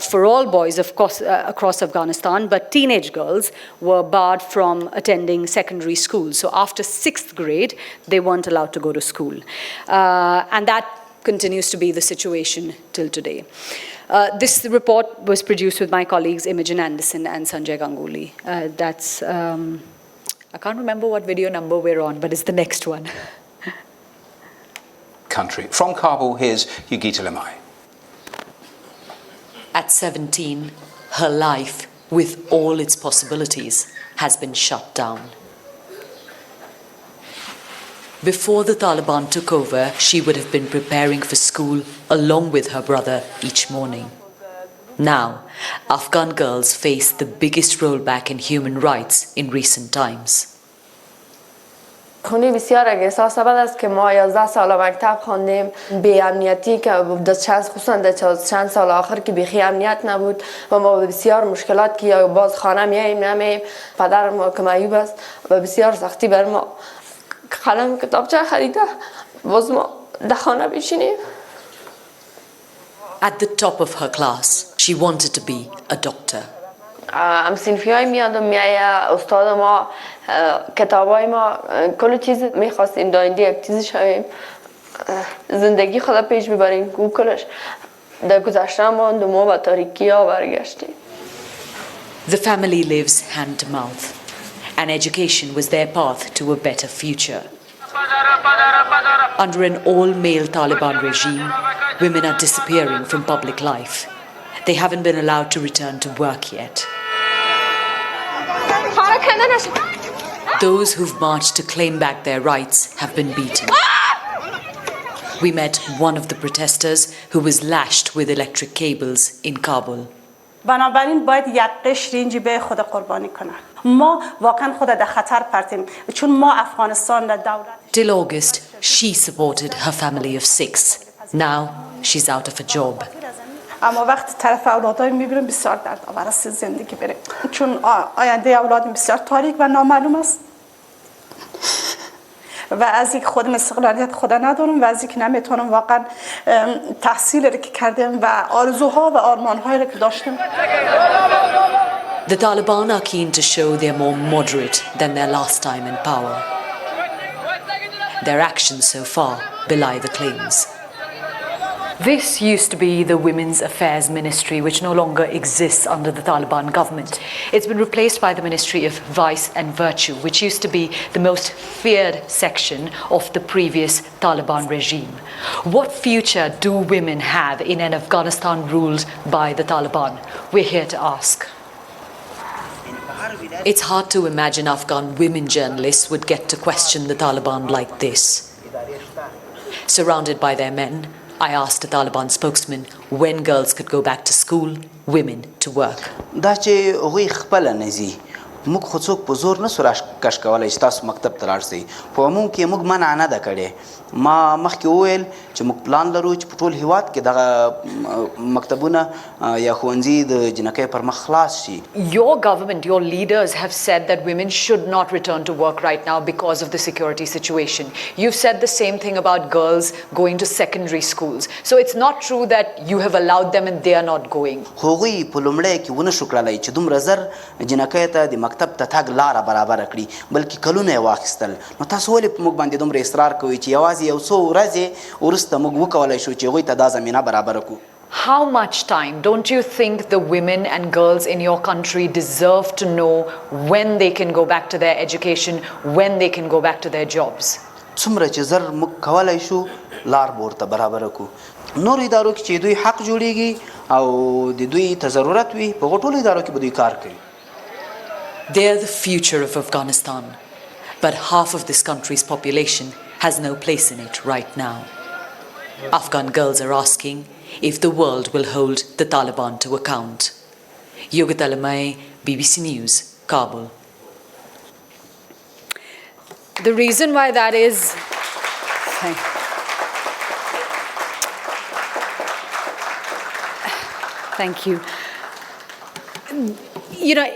for all boys, of course, across Afghanistan, but teenage girls were barred from attending secondary school. So after 6th grade, they weren't allowed to go to school. And that continues to be the situation till today. This report was produced with my colleagues Imogen Anderson and Sanjay Ganguly. I can't remember what video number we're on, but it's the next one. Country. From Kabul, here's Yugita Limai. At 17, her life, with all its possibilities, has been shut down. Before the Taliban took over, she would have been preparing for school along with her brother each morning. Now, Afghan girls face the biggest rollback in human rights in recent times. خونی بسیار احساس بد است که ما 11 سال مکتب خواندیم بی امنیتی که خصوصا در چند سال آخر که بیخی امنیت نبود و ما بسیار مشکلات که یا باز خانه میاییم نمیاییم پدر ما که معیوب است و بسیار سختی بر ما قلم کتابچه خریده باز ما در خانه بشینیم. At the top of her class, she wanted to be a doctor. همسنفی های میاد و میایه استاد ما کتابای ما کل چیز میخواستیم داینده یک چیزی شویم زندگی خدا پیش ببریم کلش در گذشته ماند و ما به تاریکی ها برگشتیم. The family lives hand to mouth, and education was their path to a better future. Under an all-male Taliban regime, women are disappearing from public life. They haven't been allowed to return to work yet. Those who've marched to claim back their rights have been beaten. We met one of the protesters who was lashed with electric cables in Kabul. بنابراین باید یک قشر این جیبه خود قربانی کنن. ما واقعا خود در خطر پرتیم چون ما افغانستان در دولت. Till August, she supported her family of 6. Now, she's out of a job. اما وقت طرف اولادای میبینم بسیار دردآور است زندگی بره چون آینده اولاد بسیار تاریک و نامعلوم است و از یک خودم استقلالیت خدا ندارم و از یک نمیتونم واقعا تحصیلی که کردم و آرزوها و آرمانهایی که داشتم. The Taliban are keen to show they're more moderate than their last time in power. Their actions so far belie the claims. This used to be the Women's Affairs Ministry, which no longer exists under the Taliban government. It's been replaced by the Ministry of Vice and Virtue, which used to be the most feared section of the previous Taliban regime. What future do women have in an Afghanistan ruled by the Taliban? We're here to ask. It's hard to imagine Afghan women journalists would get to question the Taliban like this. Surrounded by their men, I asked a Taliban spokesman when girls could go back to school, women to work. دا چې هغوی خپله نه ځي موږ خو څوک په زور نسو راکش کولی چې تاسو مکتب ته لاړ شئ په عموم کې موږ منع نه ده کړې ما مخکې وویل چې موږ پلان لرو چې په ټول هیواد کې دغه مکتبونه یا ښوونځي د جنکۍ پر مخ خلاص شي. Your government, your leaders have said that women should not return to work right now because of the security situation. You've said the same thing about girls going to secondary schools. So it's not true that you have allowed them and they are not going. هغوی په لومړی کې ونه شو کړلی چې دومره زر جنکۍ ته د مکتب ته تګ لاره برابره کړي بلکې کلونه یې واخیستل نو تاسو ولې په موږ باندې دومره اصرار کوئ چې یوازې یو څو ورځې وروسته موږ وکولی شو چې هغوی ته دا زمینه برابره کړو. How much time don't you think the women and girls in your country deserve to know when they can go back to their education, when they can go back to their jobs? څومره چې زر موږ کولی شو لار به ورته برابره کړو. نورو ادارو کې چې دوی حق جوړیږي او د دوی ته ضرورت وي په هغو ټولو ادارو کې به دوی کار کوي. They're the future of Afghanistan, but half of this country's population has no place in it right now. Afghan girls are asking if the world will hold the Taliban to account. Yogita Lamai, BBC News, Kabul. The reason why that is... Thank you. You know,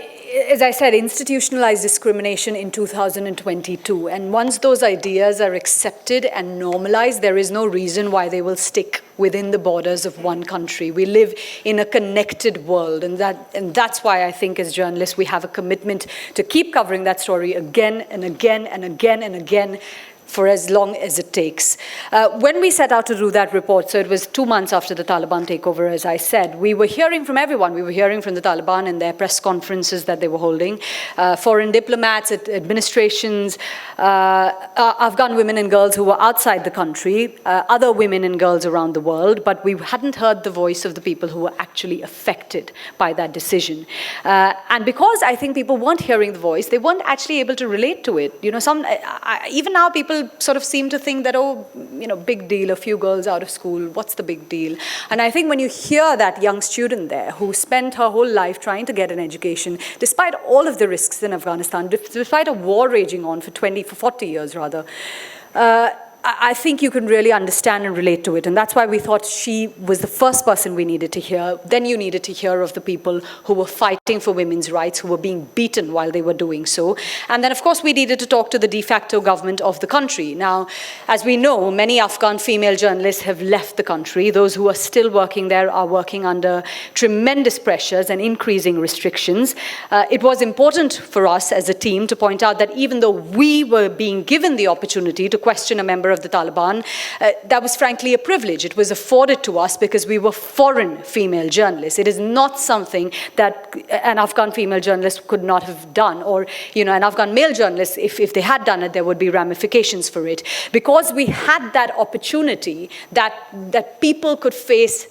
as I said, institutionalized discrimination in 2022. And once those ideas are accepted and normalized, there is no reason why they will stick within the borders of one country. We live in a connected world, and that's why I think as journalists we have a commitment to keep covering that story again and again and again and again, for as long as it takes. When we set out to do that report, so it was 2 months after the Taliban takeover, as I said, we were hearing from everyone. We were hearing from the Taliban in their press conferences that they were holding, foreign diplomats, administrations, Afghan women and girls who were outside the country, other women and girls around the world, but we hadn't heard the voice of the people who were actually affected by that decision. And because I think people weren't hearing the voice, they weren't actually able to relate to it. You know, even now people sort of seem to think that, oh, you know, big deal, a few girls out of school, what's the big deal? And I think when you hear that young student there who spent her whole life trying to get an education, despite all of the risks in Afghanistan, despite a war raging on for 40 years rather, I think you can really understand and relate to it. And that's why we thought she was the first person we needed to hear. Then you needed to hear of the people who were fighting for women's rights, who were being beaten while they were doing so. And then, of course, we needed to talk to the de facto government of the country. Now, as we know, many Afghan female journalists have left the country. Those who are still working there are working under tremendous pressures and increasing restrictions. It was important for us as a team to point out that even though we were being given the opportunity to question a member of the Taliban, that was frankly a privilege. It was afforded to us because we were foreign female journalists. It is not something that an Afghan female journalist could not have done, or, you know, an Afghan male journalist, if they had done it, there would be ramifications for it. Because we had that opportunity that people could face,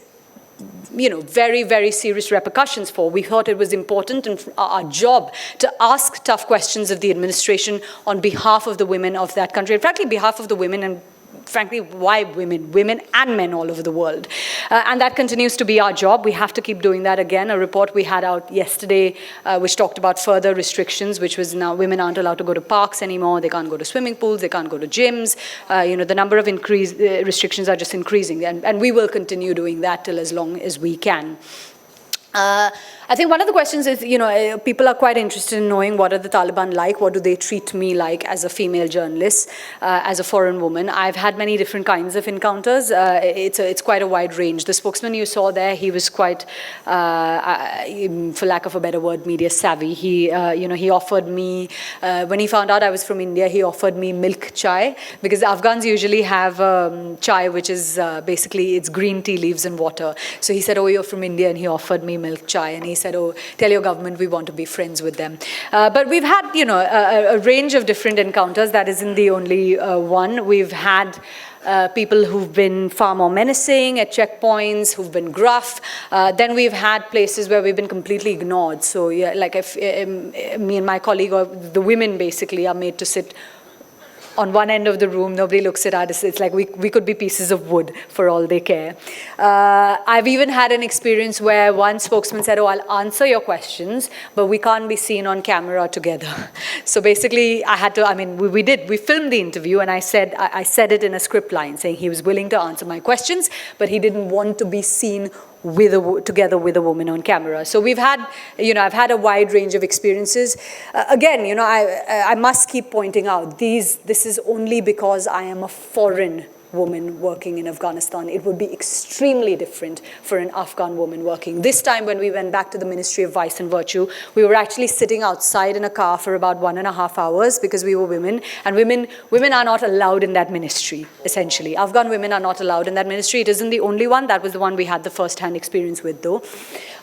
you know, very, very serious repercussions for. We thought it was important and our job to ask tough questions of the administration on behalf of the women of that country, and frankly, behalf of the women, and frankly, why women and men all over the world. And that continues to be our job. We have to keep doing that again. A report we had out yesterday which talked about further restrictions, which was now women aren't allowed to go to parks anymore, they can't go to swimming pools, they can't go to gyms. You know, the number of restrictions are just increasing, and we will continue doing that till as long as we can. I think one of the questions is, you know, people are quite interested in knowing what are the Taliban like, what do they treat me like as a female journalist, as a foreign woman. I've had many different kinds of encounters. It's quite a wide range. The spokesman you saw there, he was quite, for lack of a better word, media savvy. He offered me, when he found out I was from India, he offered me milk chai, because the Afghans usually have chai, which is basically, it's green tea leaves and water. So he said, oh, you're from India, and he offered me milk chai, and he said, oh, tell your government we want to be friends with them. But we've had, you know, a range of different encounters. That isn't the only one. We've had people who've been far more menacing at checkpoints, who've been gruff. Then we've had places where we've been completely ignored. So yeah, like if me and my colleague, or the women basically, are made to sit on one end of the room, nobody looks at us. It's like we could be pieces of wood for all they care. I've even had an experience where one spokesman said, oh, I'll answer your questions, but we can't be seen on camera together. So basically, we filmed the interview, and I said it in a script line, saying he was willing to answer my questions, but he didn't want to be seen together with a woman on camera. So we've had, you know, I've had a wide range of experiences. Again, you know, I must keep pointing out, this is only because I am a foreign woman working in Afghanistan. It would be extremely different for an Afghan woman working. This time when we went back to the Ministry of Vice and Virtue, we were actually sitting outside in a car for about 1.5 hours because we were women, and women are not allowed in that ministry, essentially. Afghan women are not allowed in that ministry. It isn't the only one. That was the one we had the first-hand experience with, though.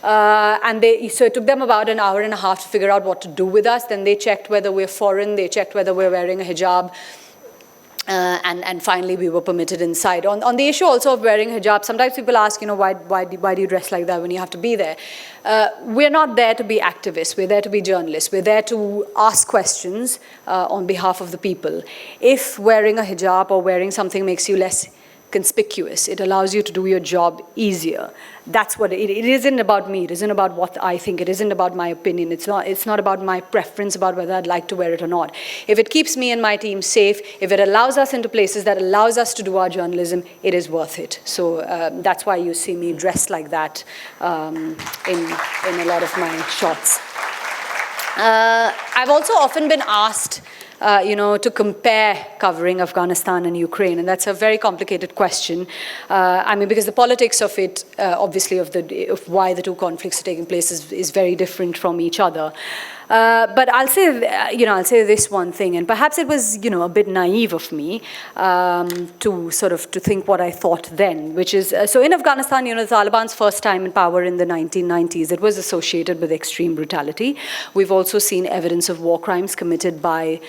So it took them about 1.5 hours to figure out what to do with us. Then they checked whether we're foreign. They checked whether we're wearing a hijab. And finally, we were permitted inside. On the issue also of wearing hijab, sometimes people ask, why do you dress like that when you have to be there? We're not there to be activists. We're there to be journalists. We're there to ask questions on behalf of the people. If wearing a hijab or wearing something makes you less conspicuous, it allows you to do your job easier. That's what it isn't about me. It isn't about what I think. It isn't about my opinion. It's not about my preference about whether I'd like to wear it or not. If it keeps me and my team safe, if it allows us into places that allows us to do our journalism, it is worth it. So that's why you see me dressed like that in a lot of my shots. I've also often been asked to compare covering Afghanistan and Ukraine, and that's a very complicated question. Because the politics of it, obviously, of why the two conflicts are taking place is very different from each other. But I'll say this one thing, and perhaps it was, a bit naive of me to think what I thought then, which is, so in Afghanistan, the Taliban's first time in power in the 1990s, it was associated with extreme brutality. We've also seen evidence of war crimes committed by,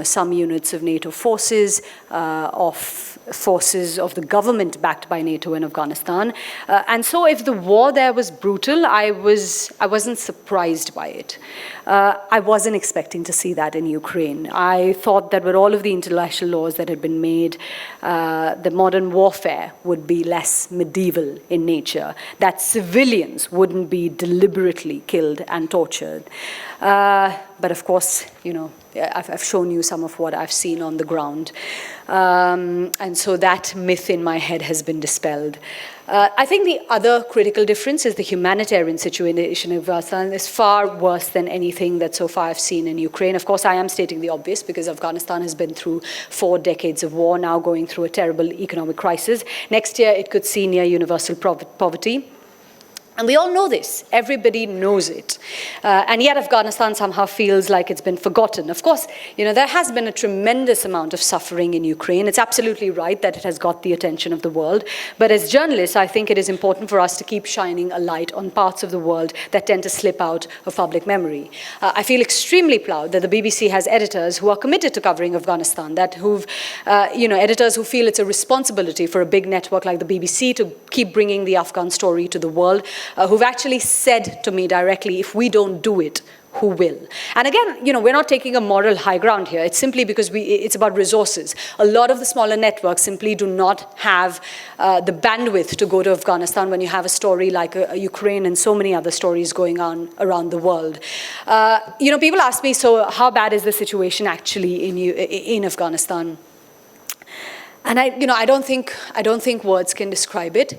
some units of NATO forces, of forces of the government backed by NATO in Afghanistan. And so if the war there was brutal, I wasn't surprised by it. I wasn't expecting to see that in Ukraine. I thought that with all of the international laws that had been made, the modern warfare would be less medieval in nature, that civilians wouldn't be deliberately killed and tortured. But of course, I've shown you some of what I've seen on the ground. And so that myth in my head has been dispelled. I think the other critical difference is the humanitarian situation in Afghanistan is far worse than anything that so far I've seen in Ukraine. Of course, I am stating the obvious because Afghanistan has been through 4 decades of war, now going through a terrible economic crisis. Next year, it could see near universal poverty. And we all know this. Everybody knows it. And yet Afghanistan somehow feels like it's been forgotten. Of course, there has been a tremendous amount of suffering in Ukraine. It's absolutely right that it has got the attention of the world. But as journalists, I think it is important for us to keep shining a light on parts of the world that tend to slip out of public memory. I feel extremely proud that the BBC has editors who are committed to covering Afghanistan, editors who feel it's a responsibility for a big network like the BBC to keep bringing the Afghan story to the world. Who've actually said to me directly, if we don't do it, who will? And again, we're not taking a moral high ground here. It's simply because it's about resources. A lot of the smaller networks simply do not have the bandwidth to go to Afghanistan when you have a story like Ukraine and so many other stories going on around the world. People ask me, so how bad is the situation actually in Afghanistan? And I don't think words can describe it.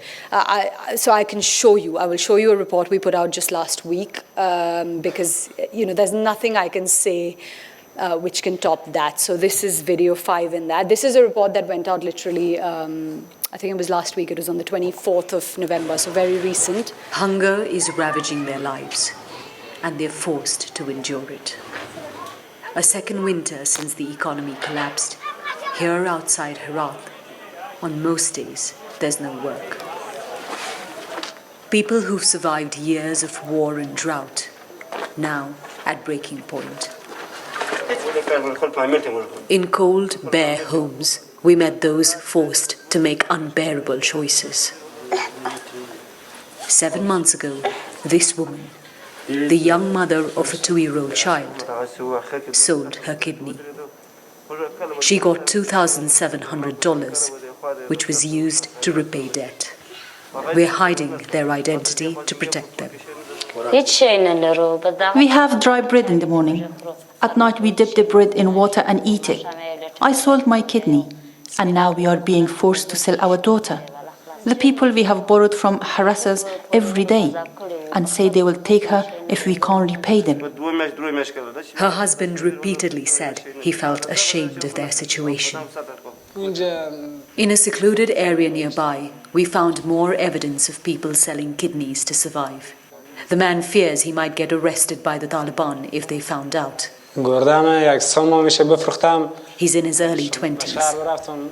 So I can show you. I will show you a report we put out just last week because there's nothing I can say which can top that. So this is video 5 in that. This is a report that went out literally. I think it was last week. It was on the 24th of November, so very recent. Hunger is ravaging their lives, and they're forced to endure it. A second winter since the economy collapsed. Here outside Herat, on most days, there's no work. People who've survived years of war and drought, now at breaking point. In cold, bare homes, we met those forced to make unbearable choices. 7 months ago, this woman, the young mother of a 2-year-old child, sold her kidney. She got $2,700, which was used to repay debt. We're hiding their identity to protect them. We have dry bread in the morning. At night we dip the bread in water and eat it. I sold my kidney, and now we are being forced to sell our daughter. The people we have borrowed from harass us every day and say they will take her if we can't repay them. Her husband repeatedly said he felt ashamed of their situation. In a secluded area nearby, we found more evidence of people selling kidneys to survive. The man fears he might get arrested by the Taliban if they found out. He's in his early 20s.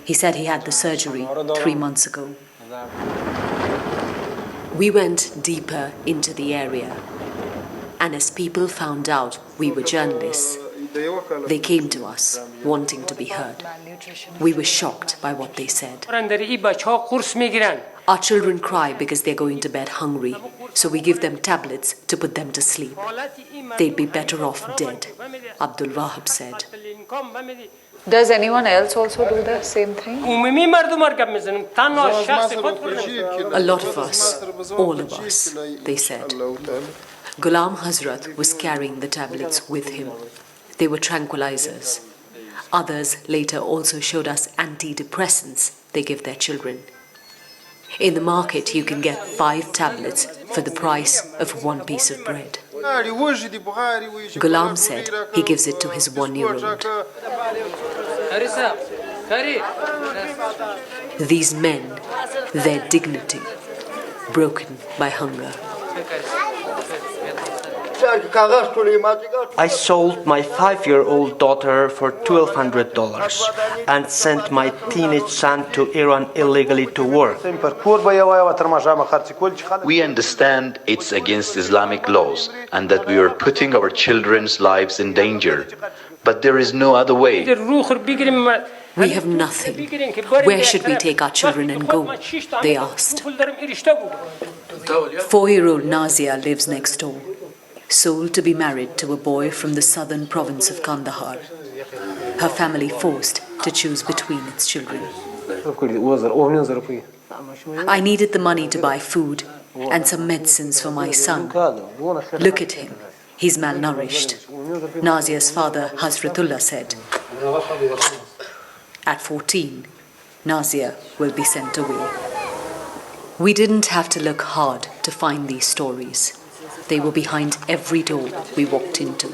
He said he had the surgery 3 months ago. We went deeper into the area, and as people found out we were journalists, They came to us, wanting to be heard. We were shocked by what they said. Our children cry because they're going to bed hungry, so we give them tablets to put them to sleep. They'd be better off dead, Abdul Wahab said. Does anyone else also do the same thing? A lot of us, all of us, they said. Ghulam Hazrat was carrying the tablets with him. They were tranquilizers. Others later also showed us antidepressants they give their children. In the market, you can get 5 tablets for the price of 1 piece of bread. Ghulam said he gives it to his 1-year-old. These men, their dignity, broken by hunger. I sold my 5-year-old daughter for $1,200 and sent my teenage son to Iran illegally to work. We understand it's against Islamic laws and that we are putting our children's lives in danger. But there is no other way. We have nothing. Where should we take our children and go? They asked. 4-year-old Nazia lives next door, sold to be married to a boy from the southern province of Kandahar. Her family forced to choose between its children. I needed the money to buy food and some medicines for my son. Look at him. He's malnourished, Nazia's father, Hazratullah, said. At 14, Nazia will be sent away. We didn't have to look hard to find these stories. They were behind every door we walked into.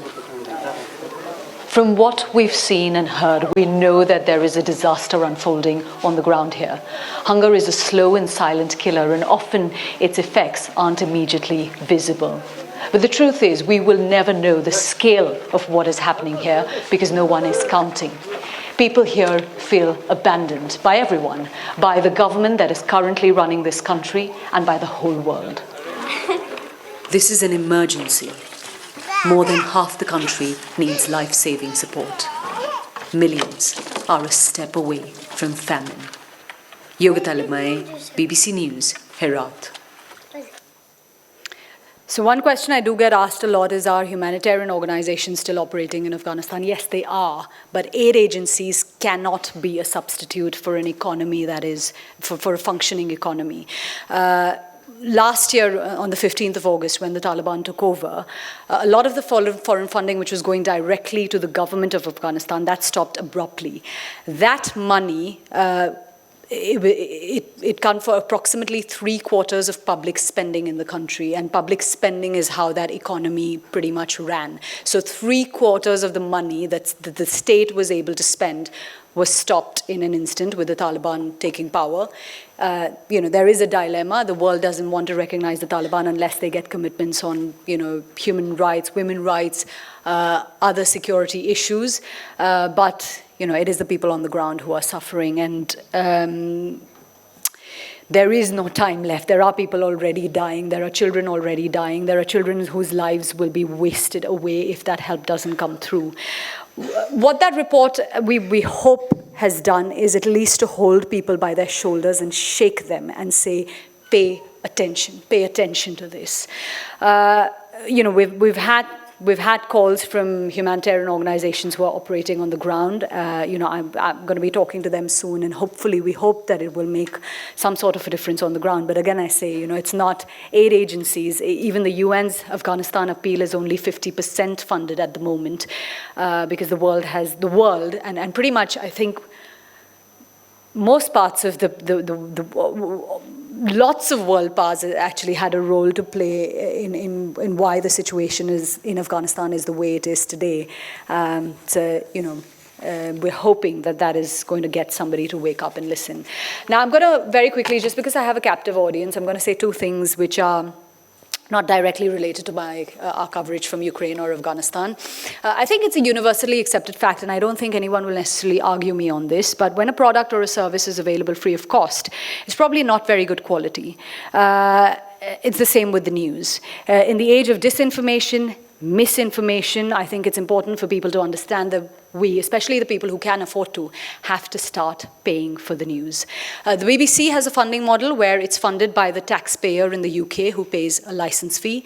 From what we've seen and heard, we know that there is a disaster unfolding on the ground here. Hunger is a slow and silent killer, and often its effects aren't immediately visible. But the truth is, we will never know the scale of what is happening here because no one is counting. People here feel abandoned by everyone, by the government that is currently running this country, and by the whole world. This is an emergency. More than half the country needs life-saving support. Millions are a step away from famine. Yogita Limaye, BBC News, Herat. So one question I do get asked a lot is, are humanitarian organizations still operating in Afghanistan? Yes, they are, but aid agencies cannot be a substitute for an economy that is, for a functioning economy. Last year, on the 15th of August, when the Taliban took over, a lot of the foreign funding which was going directly to the government of Afghanistan, that stopped abruptly. That money, it comes for approximately 3/4 of public spending in the country, and public spending is how that economy pretty much ran. So 3/4 of the money that the state was able to spend was stopped in an instant with the Taliban taking power. There is a dilemma. The world doesn't want to recognize the Taliban unless they get commitments on, human rights, women's rights, other security issues. But it is the people on the ground who are suffering, and there is no time left. There are people already dying. There are children already dying. There are children whose lives will be wasted away if that help doesn't come through. What that report, we hope, has done is at least to hold people by their shoulders and shake them and say, pay attention to this. We've had calls from humanitarian organizations who are operating on the ground. I'm going to be talking to them soon, and hopefully we hope that it will make some sort of a difference on the ground. But again, I say, it's not aid agencies. Even the UN's Afghanistan appeal is only 50% funded at the moment because the world and pretty much, I think, most parts of lots of world powers actually had a role to play in why the situation is in Afghanistan is the way it is today. We're hoping that is going to get somebody to wake up and listen. Now, I'm going to very quickly, just because I have a captive audience, I'm going to say 2 things which are not directly related to our coverage from Ukraine or Afghanistan. I think it's a universally accepted fact, and I don't think anyone will necessarily argue me on this, but when a product or a service is available free of cost, it's probably not very good quality. It's the same with the news. In the age of disinformation, misinformation. I think it's important for people to understand that we, especially the people who can afford to, have to start paying for the news. The BBC has a funding model where it's funded by the taxpayer in the UK who pays a license fee.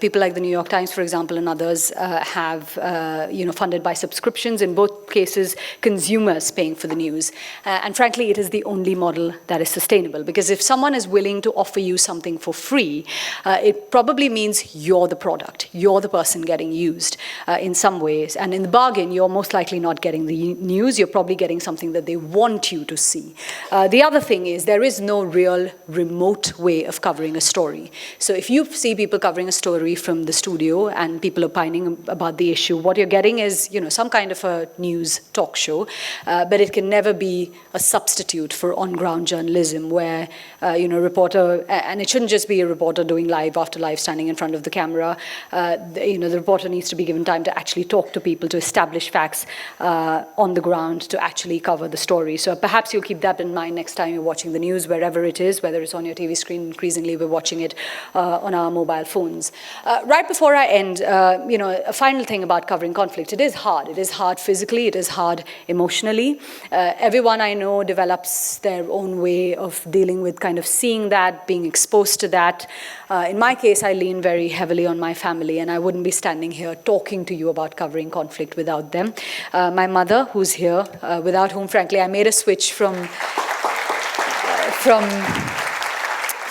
People like the New York Times, for example, and others have funded by subscriptions. In both cases, consumers paying for the news. And frankly, it is the only model that is sustainable, because if someone is willing to offer you something for free, it probably means you're the product, you're the person getting used in some ways. And in the bargain, you're most likely not getting the news, you're probably getting something that they want you to see. The other thing is there is no real remote way of covering a story. So if you see people covering a story from the studio and people opining about the issue, what you're getting is, some kind of a news talk show, but it can never be a substitute for on-ground journalism where, a reporter, and it shouldn't just be a reporter doing live after live standing in front of the camera, the reporter needs to be given time to actually talk to people, to establish facts on the ground, to actually cover the story. So perhaps you'll keep that in mind next time you're watching the news, wherever it is, whether it's on your TV screen. Increasingly, we're watching it on our mobile phones. Right before I end, a final thing about covering conflict. It is hard. It is hard physically. It is hard emotionally. Everyone I know develops their own way of dealing with kind of seeing that, being exposed to that. In my case, I lean very heavily on my family, and I wouldn't be standing here talking to you about covering conflict without them. My mother, who's here, without whom, frankly, I made a switch from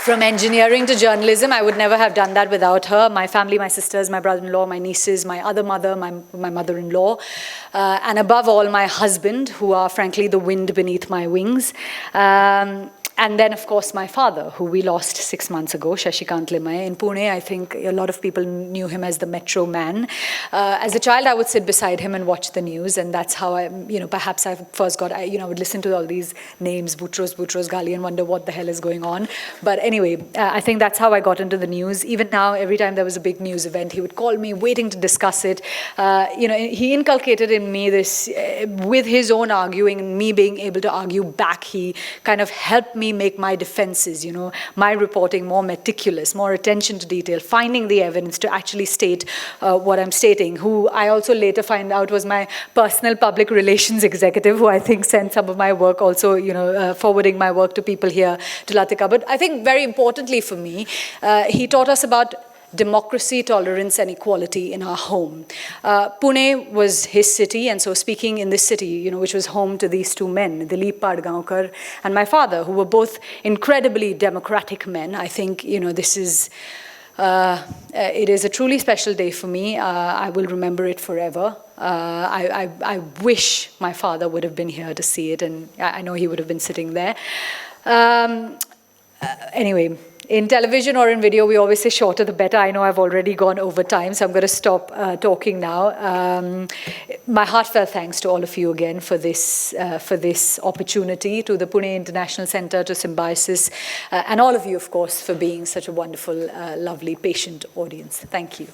engineering to journalism. I would never have done that without her. My family, my sisters, my brother-in-law, my nieces, my other mother, my mother-in-law, and above all, my husband, who are, frankly, the wind beneath my wings. And then, of course, my father, who we lost 6 months ago, Shashikant Limaye. In Pune, I think a lot of people knew him as the Metro Man. As a child, I would sit beside him and watch the news, and that's how perhaps I first got, I would listen to all these names, Boutros, Ghali, and wonder what the hell is going on. But anyway, I think that's how I got into the news. Even now, every time there was a big news event, he would call me, waiting to discuss it. He inculcated in me this, with his own arguing and me being able to argue back, he kind of helped me make my defenses, my reporting more meticulous, more attention to detail, finding the evidence to actually state what I'm stating, who I also later find out was my personal public relations executive, who I think sent some of my work also, forwarding my work to people here to Latika. But I think very importantly for me, he taught us about democracy, tolerance, and equality in our home. Pune was his city, and so speaking in this city, which was home to these two men, Dileep Padgaonkar and my father, who were both incredibly democratic men, I think, this is, it is a truly special day for me. I will remember it forever. I wish my father would have been here to see it, and I know he would have been sitting there. Anyway, in television or in video, we always say shorter the better. I know I've already gone over time, so I'm going to stop talking now. My heartfelt thanks to all of you again for this opportunity, to the Pune International Center, to Symbiosis, and all of you, of course, for being such a wonderful, lovely, patient audience. Thank you.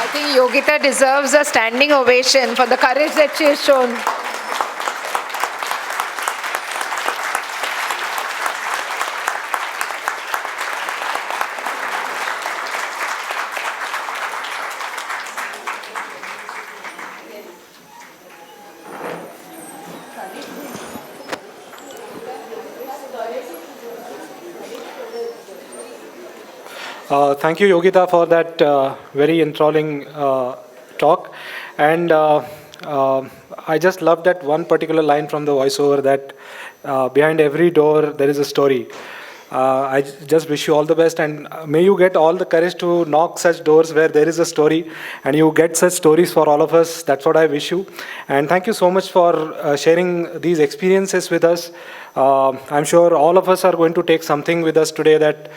I think Yogita deserves a standing ovation for the courage that she has shown. Thank you, Yogita, for that very enthralling talk. And I just love that one particular line from the voiceover, that behind every door there is a story. I just wish you all the best, and may you get all the courage to knock such doors where there is a story, and you get such stories for all of us. That's what I wish you. And thank you so much for sharing these experiences with us. I'm sure all of us are going to take something with us today, that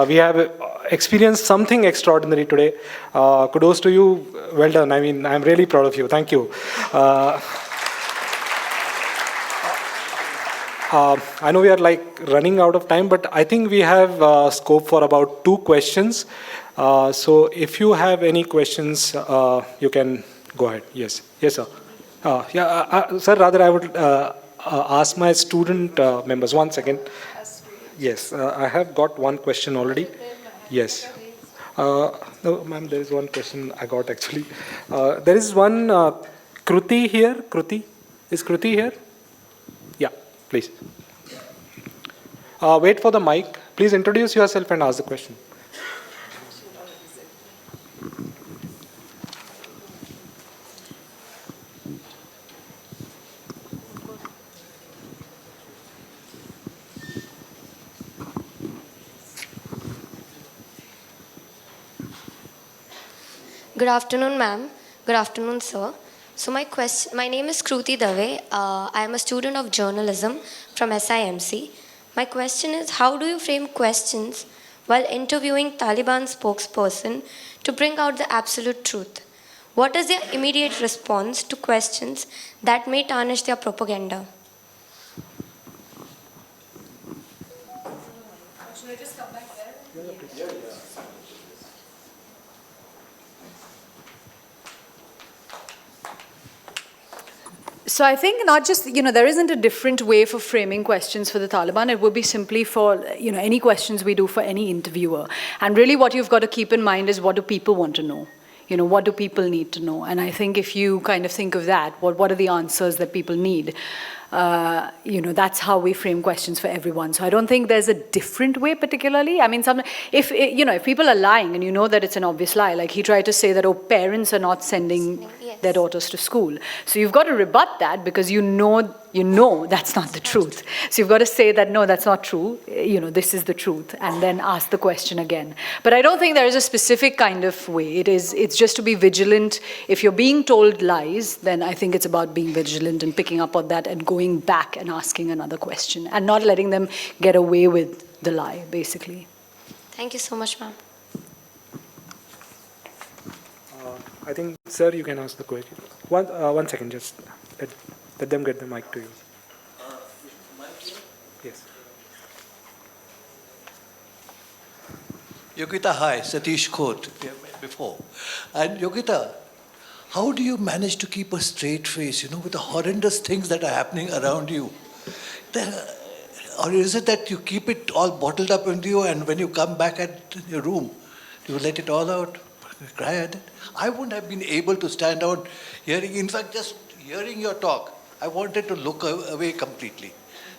we have experienced something extraordinary today. Kudos to you. Well done. I mean, I'm really proud of you. Thank you. I know we are running out of time, but I think we have scope for about 2 questions. So if you have any questions, you can go ahead. Yes, sir. Sir, rather I would ask my student members. One second. Yes, I have got one question already. Yes. No, ma'am, there is one question I got actually. There is one Kruti here. Kruti? Is Kruti here? Yeah, please. Wait for the mic. Please introduce yourself and ask the question. Good afternoon, ma'am. Good afternoon, sir. So my name is Kruti Dave. I am a student of journalism from SIMC. My question is, how do you frame questions while interviewing Taliban spokesperson to bring out the absolute truth? What is their immediate response to questions that may tarnish their propaganda? Should I just come back there? So I think not just, there isn't a different way for framing questions for the Taliban. It would be simply for, any questions we do for any interviewer. And really what you've got to keep in mind is, what do people want to know? What do people need to know? And I think if you kind of think of that, what are the answers that people need? That's how we frame questions for everyone. So I don't think there's a different way particularly. I mean, if people are lying and you know that it's an obvious lie, like he tried to say that, parents are not sending their daughters to school. So you've got to rebut that because you know that's not the truth. So you've got to say that, no, that's not true. This is the truth, and then ask the question again. But I don't think there is a specific kind of way. It's just to be vigilant. If you're being told lies, then I think it's about being vigilant and picking up on that and going back and asking another question and not letting them get away with the lie, basically. Thank you so much, ma'am. I think, sir, you can ask the question. One second, just let them get the mic to you. Yes. Yogita, hi, Satish Khote, before. And Yogita, how do you manage to keep a straight face, with the horrendous things that are happening around you? Or is it that you keep it all bottled up into you and when you come back at your room, you let it all out, cry at it? I wouldn't have been able to stand out hearing, in fact, just hearing your talk, I wanted to look away completely.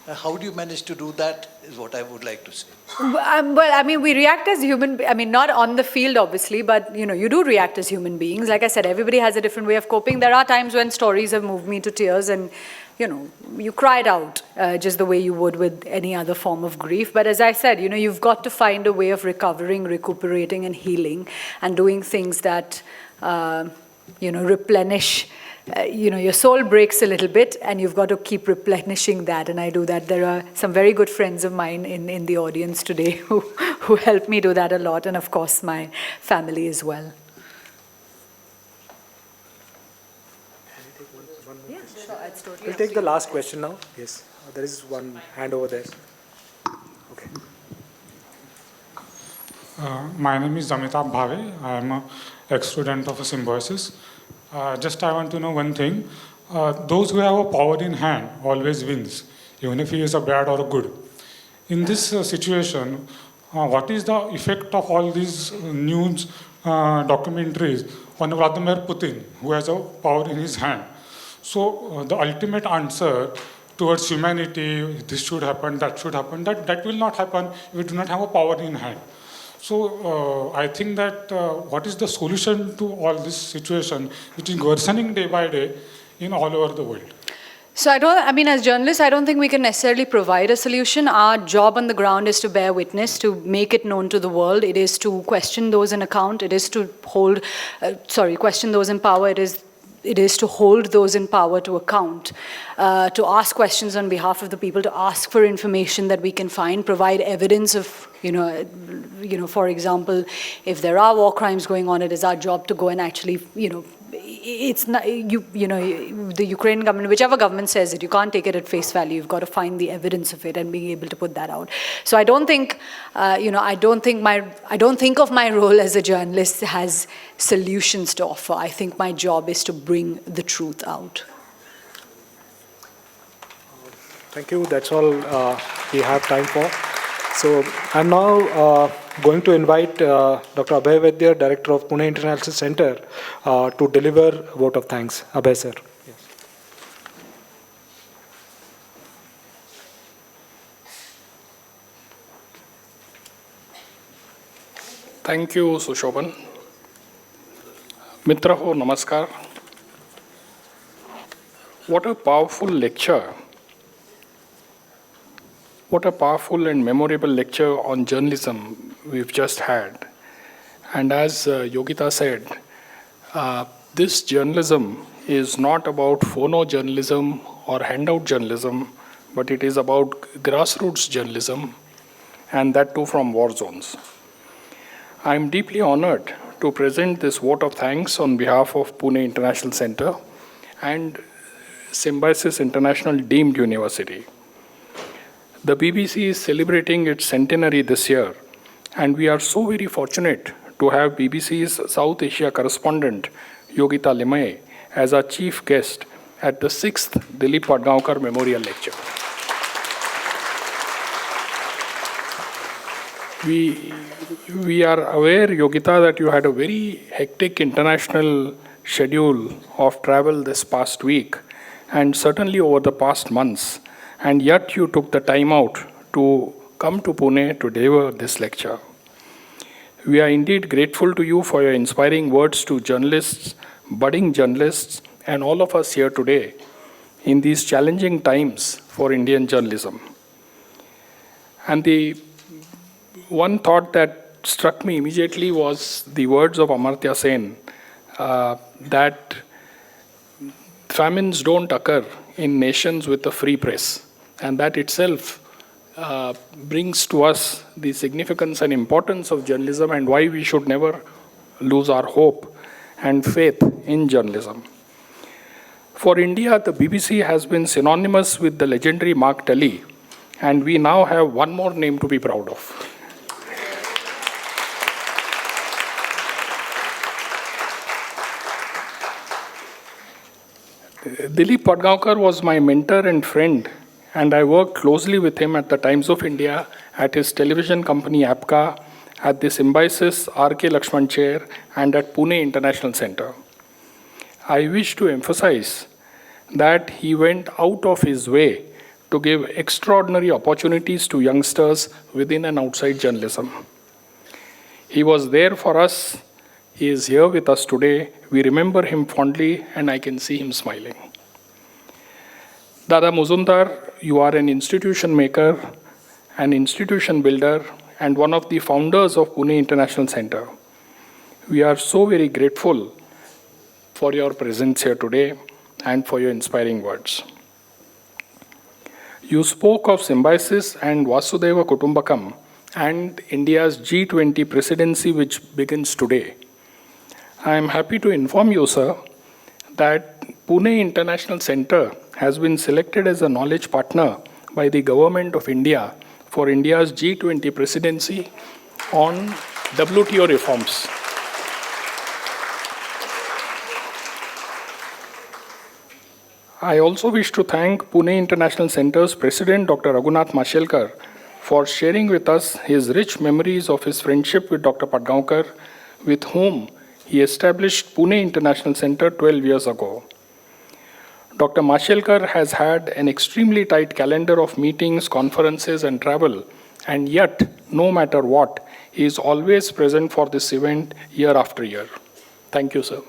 How do you manage to do that is what I would like to say. Well, I mean, we react as not on the field, obviously, but, you do react as human beings. Like I said, everybody has a different way of coping. There are times when stories have moved me to tears and, you cried out just the way you would with any other form of grief. But as I said, you've got to find a way of recovering, recuperating, and healing and doing things that, replenish. Your soul breaks a little bit and you've got to keep replenishing that, and I do that. There are some very good friends of mine in the audience today who help me do that a lot, and of course my family as well. We'll take the last question now. Yes, there is one hand over there. Okay. My name is Amitabh Bhave. I am an ex-student of Symbiosis. Just I want to know one thing. Those who have a power in hand always wins, even if he is a bad or a good. In this situation, what is the effect of all these news documentaries on Vladimir Putin, who has a power in his hand? So the ultimate answer towards humanity, this should happen, that should happen, that will not happen if we do not have a power in hand. So I think that what is the solution to all this situation, which is worsening day by day in all over the world? So as journalists, I don't think we can necessarily provide a solution. Our job on the ground is to bear witness, to make it known to the world. It is to question those in account. It is to question those in power. It is to hold those in power to account, to ask questions on behalf of the people, to ask for information that we can find, provide evidence of, for example, if there are war crimes going on, it is our job to go and actually, it's not, the Ukrainian government, whichever government says it, you can't take it at face value. You've got to find the evidence of it and being able to put that out. So I don't think, I don't think of my role as a journalist has solutions to offer. I think my job is to bring the truth out. Thank you. That's all we have time for. So I'm now going to invite Dr. Abhay Vaidya, Director of Pune International Center, to deliver vote of thanks. Abhay, sir. Thank you, Sushoban. Mitra ho, namaskar. What a powerful lecture. What a powerful and memorable lecture on journalism we've just had. And as Yogita said, this journalism is not about phono-journalism or handout journalism, but it is about grassroots journalism, and that too from war zones. I am deeply honored to present this vote of thanks on behalf of Pune International Center and Symbiosis International Deemed University. The BBC is celebrating its centenary this year, and we are so very fortunate to have BBC's South Asia correspondent, Yogita Limaye, as our chief guest at the 6th Dileep Padgaonkar Memorial Lecture. We are aware, Yogita, that you had a very hectic international schedule of travel this past week, and certainly over the past months, and yet you took the time out to come to Pune to deliver this lecture. We are indeed grateful to you for your inspiring words to journalists, budding journalists, and all of us here today in these challenging times for Indian journalism. And the one thought that struck me immediately was the words of Amartya Sen, that famines don't occur in nations with a free press. And that itself brings to us the significance and importance of journalism and why we should never lose our hope and faith in journalism. For India, the BBC has been synonymous with the legendary Mark Tully, and we now have one more name to be proud of. Dileep Padgaonkar was my mentor and friend, and I worked closely with him at the Times of India, at his television company APCA, at the Symbiosis R.K. Lakshman Chair, and at Pune International Center. I wish to emphasize that he went out of his way to give extraordinary opportunities to youngsters within and outside journalism. He was there for us. He is here with us today. We remember him fondly, and I can see him smiling. Dada Muzumdar, you are an institution maker, an institution builder, and one of the founders of Pune International Center. We are so very grateful for your presence here today and for your inspiring words. You spoke of symbiosis and Vasudhaiva Kutumbakam and India's G20 presidency, which begins today. I am happy to inform you, sir, that Pune International Center has been selected as a knowledge partner by the Government of India for India's G20 presidency on WTO reforms. I also wish to thank Pune International Center's President, Dr. Raghunath Mashelkar, for sharing with us his rich memories of his friendship with Dr. Padgaonkar, with whom he established Pune International Center 12 years ago. Dr. Mashelkar has had an extremely tight calendar of meetings, conferences, and travel, and yet, no matter what, he is always present for this event year after year. Thank you, sir.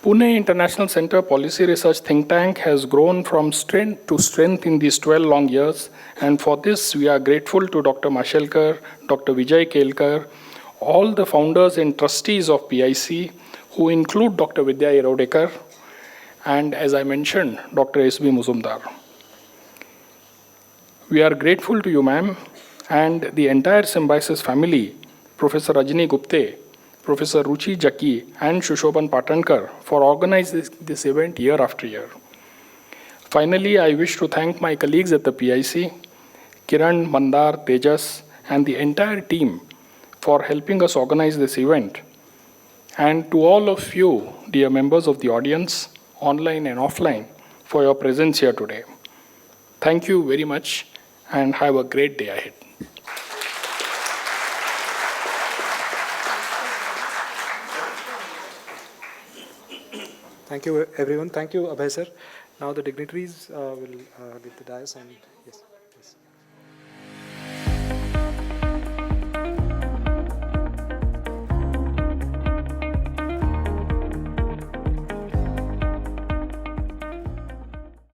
Pune International Center Policy Research Think Tank has grown from strength to strength in these 12 long years, and for this we are grateful to Dr. Mashelkar, Dr. Vijay Kelkar, all the founders and trustees of PIC, who include Dr. Vidya Irodekar, and as I mentioned, Dr. S.B. Muzumdar. We are grateful to you, ma'am, and the entire Symbiosis family, Professor Rajni Gupte, Professor Ruchi Jaki, and Shushoban Patankar for organizing this event year after year. Finally, I wish to thank my colleagues at the PIC, Kiran, Mandar, Tejas, and the entire team for helping us organize this event. and to all of you, dear members of the audience, online and offline, for your presence here today. Thank you very much and have a great day ahead. Thank you, everyone. Thank you, Abhay sir. Now the dignitaries will leave the dais and yes.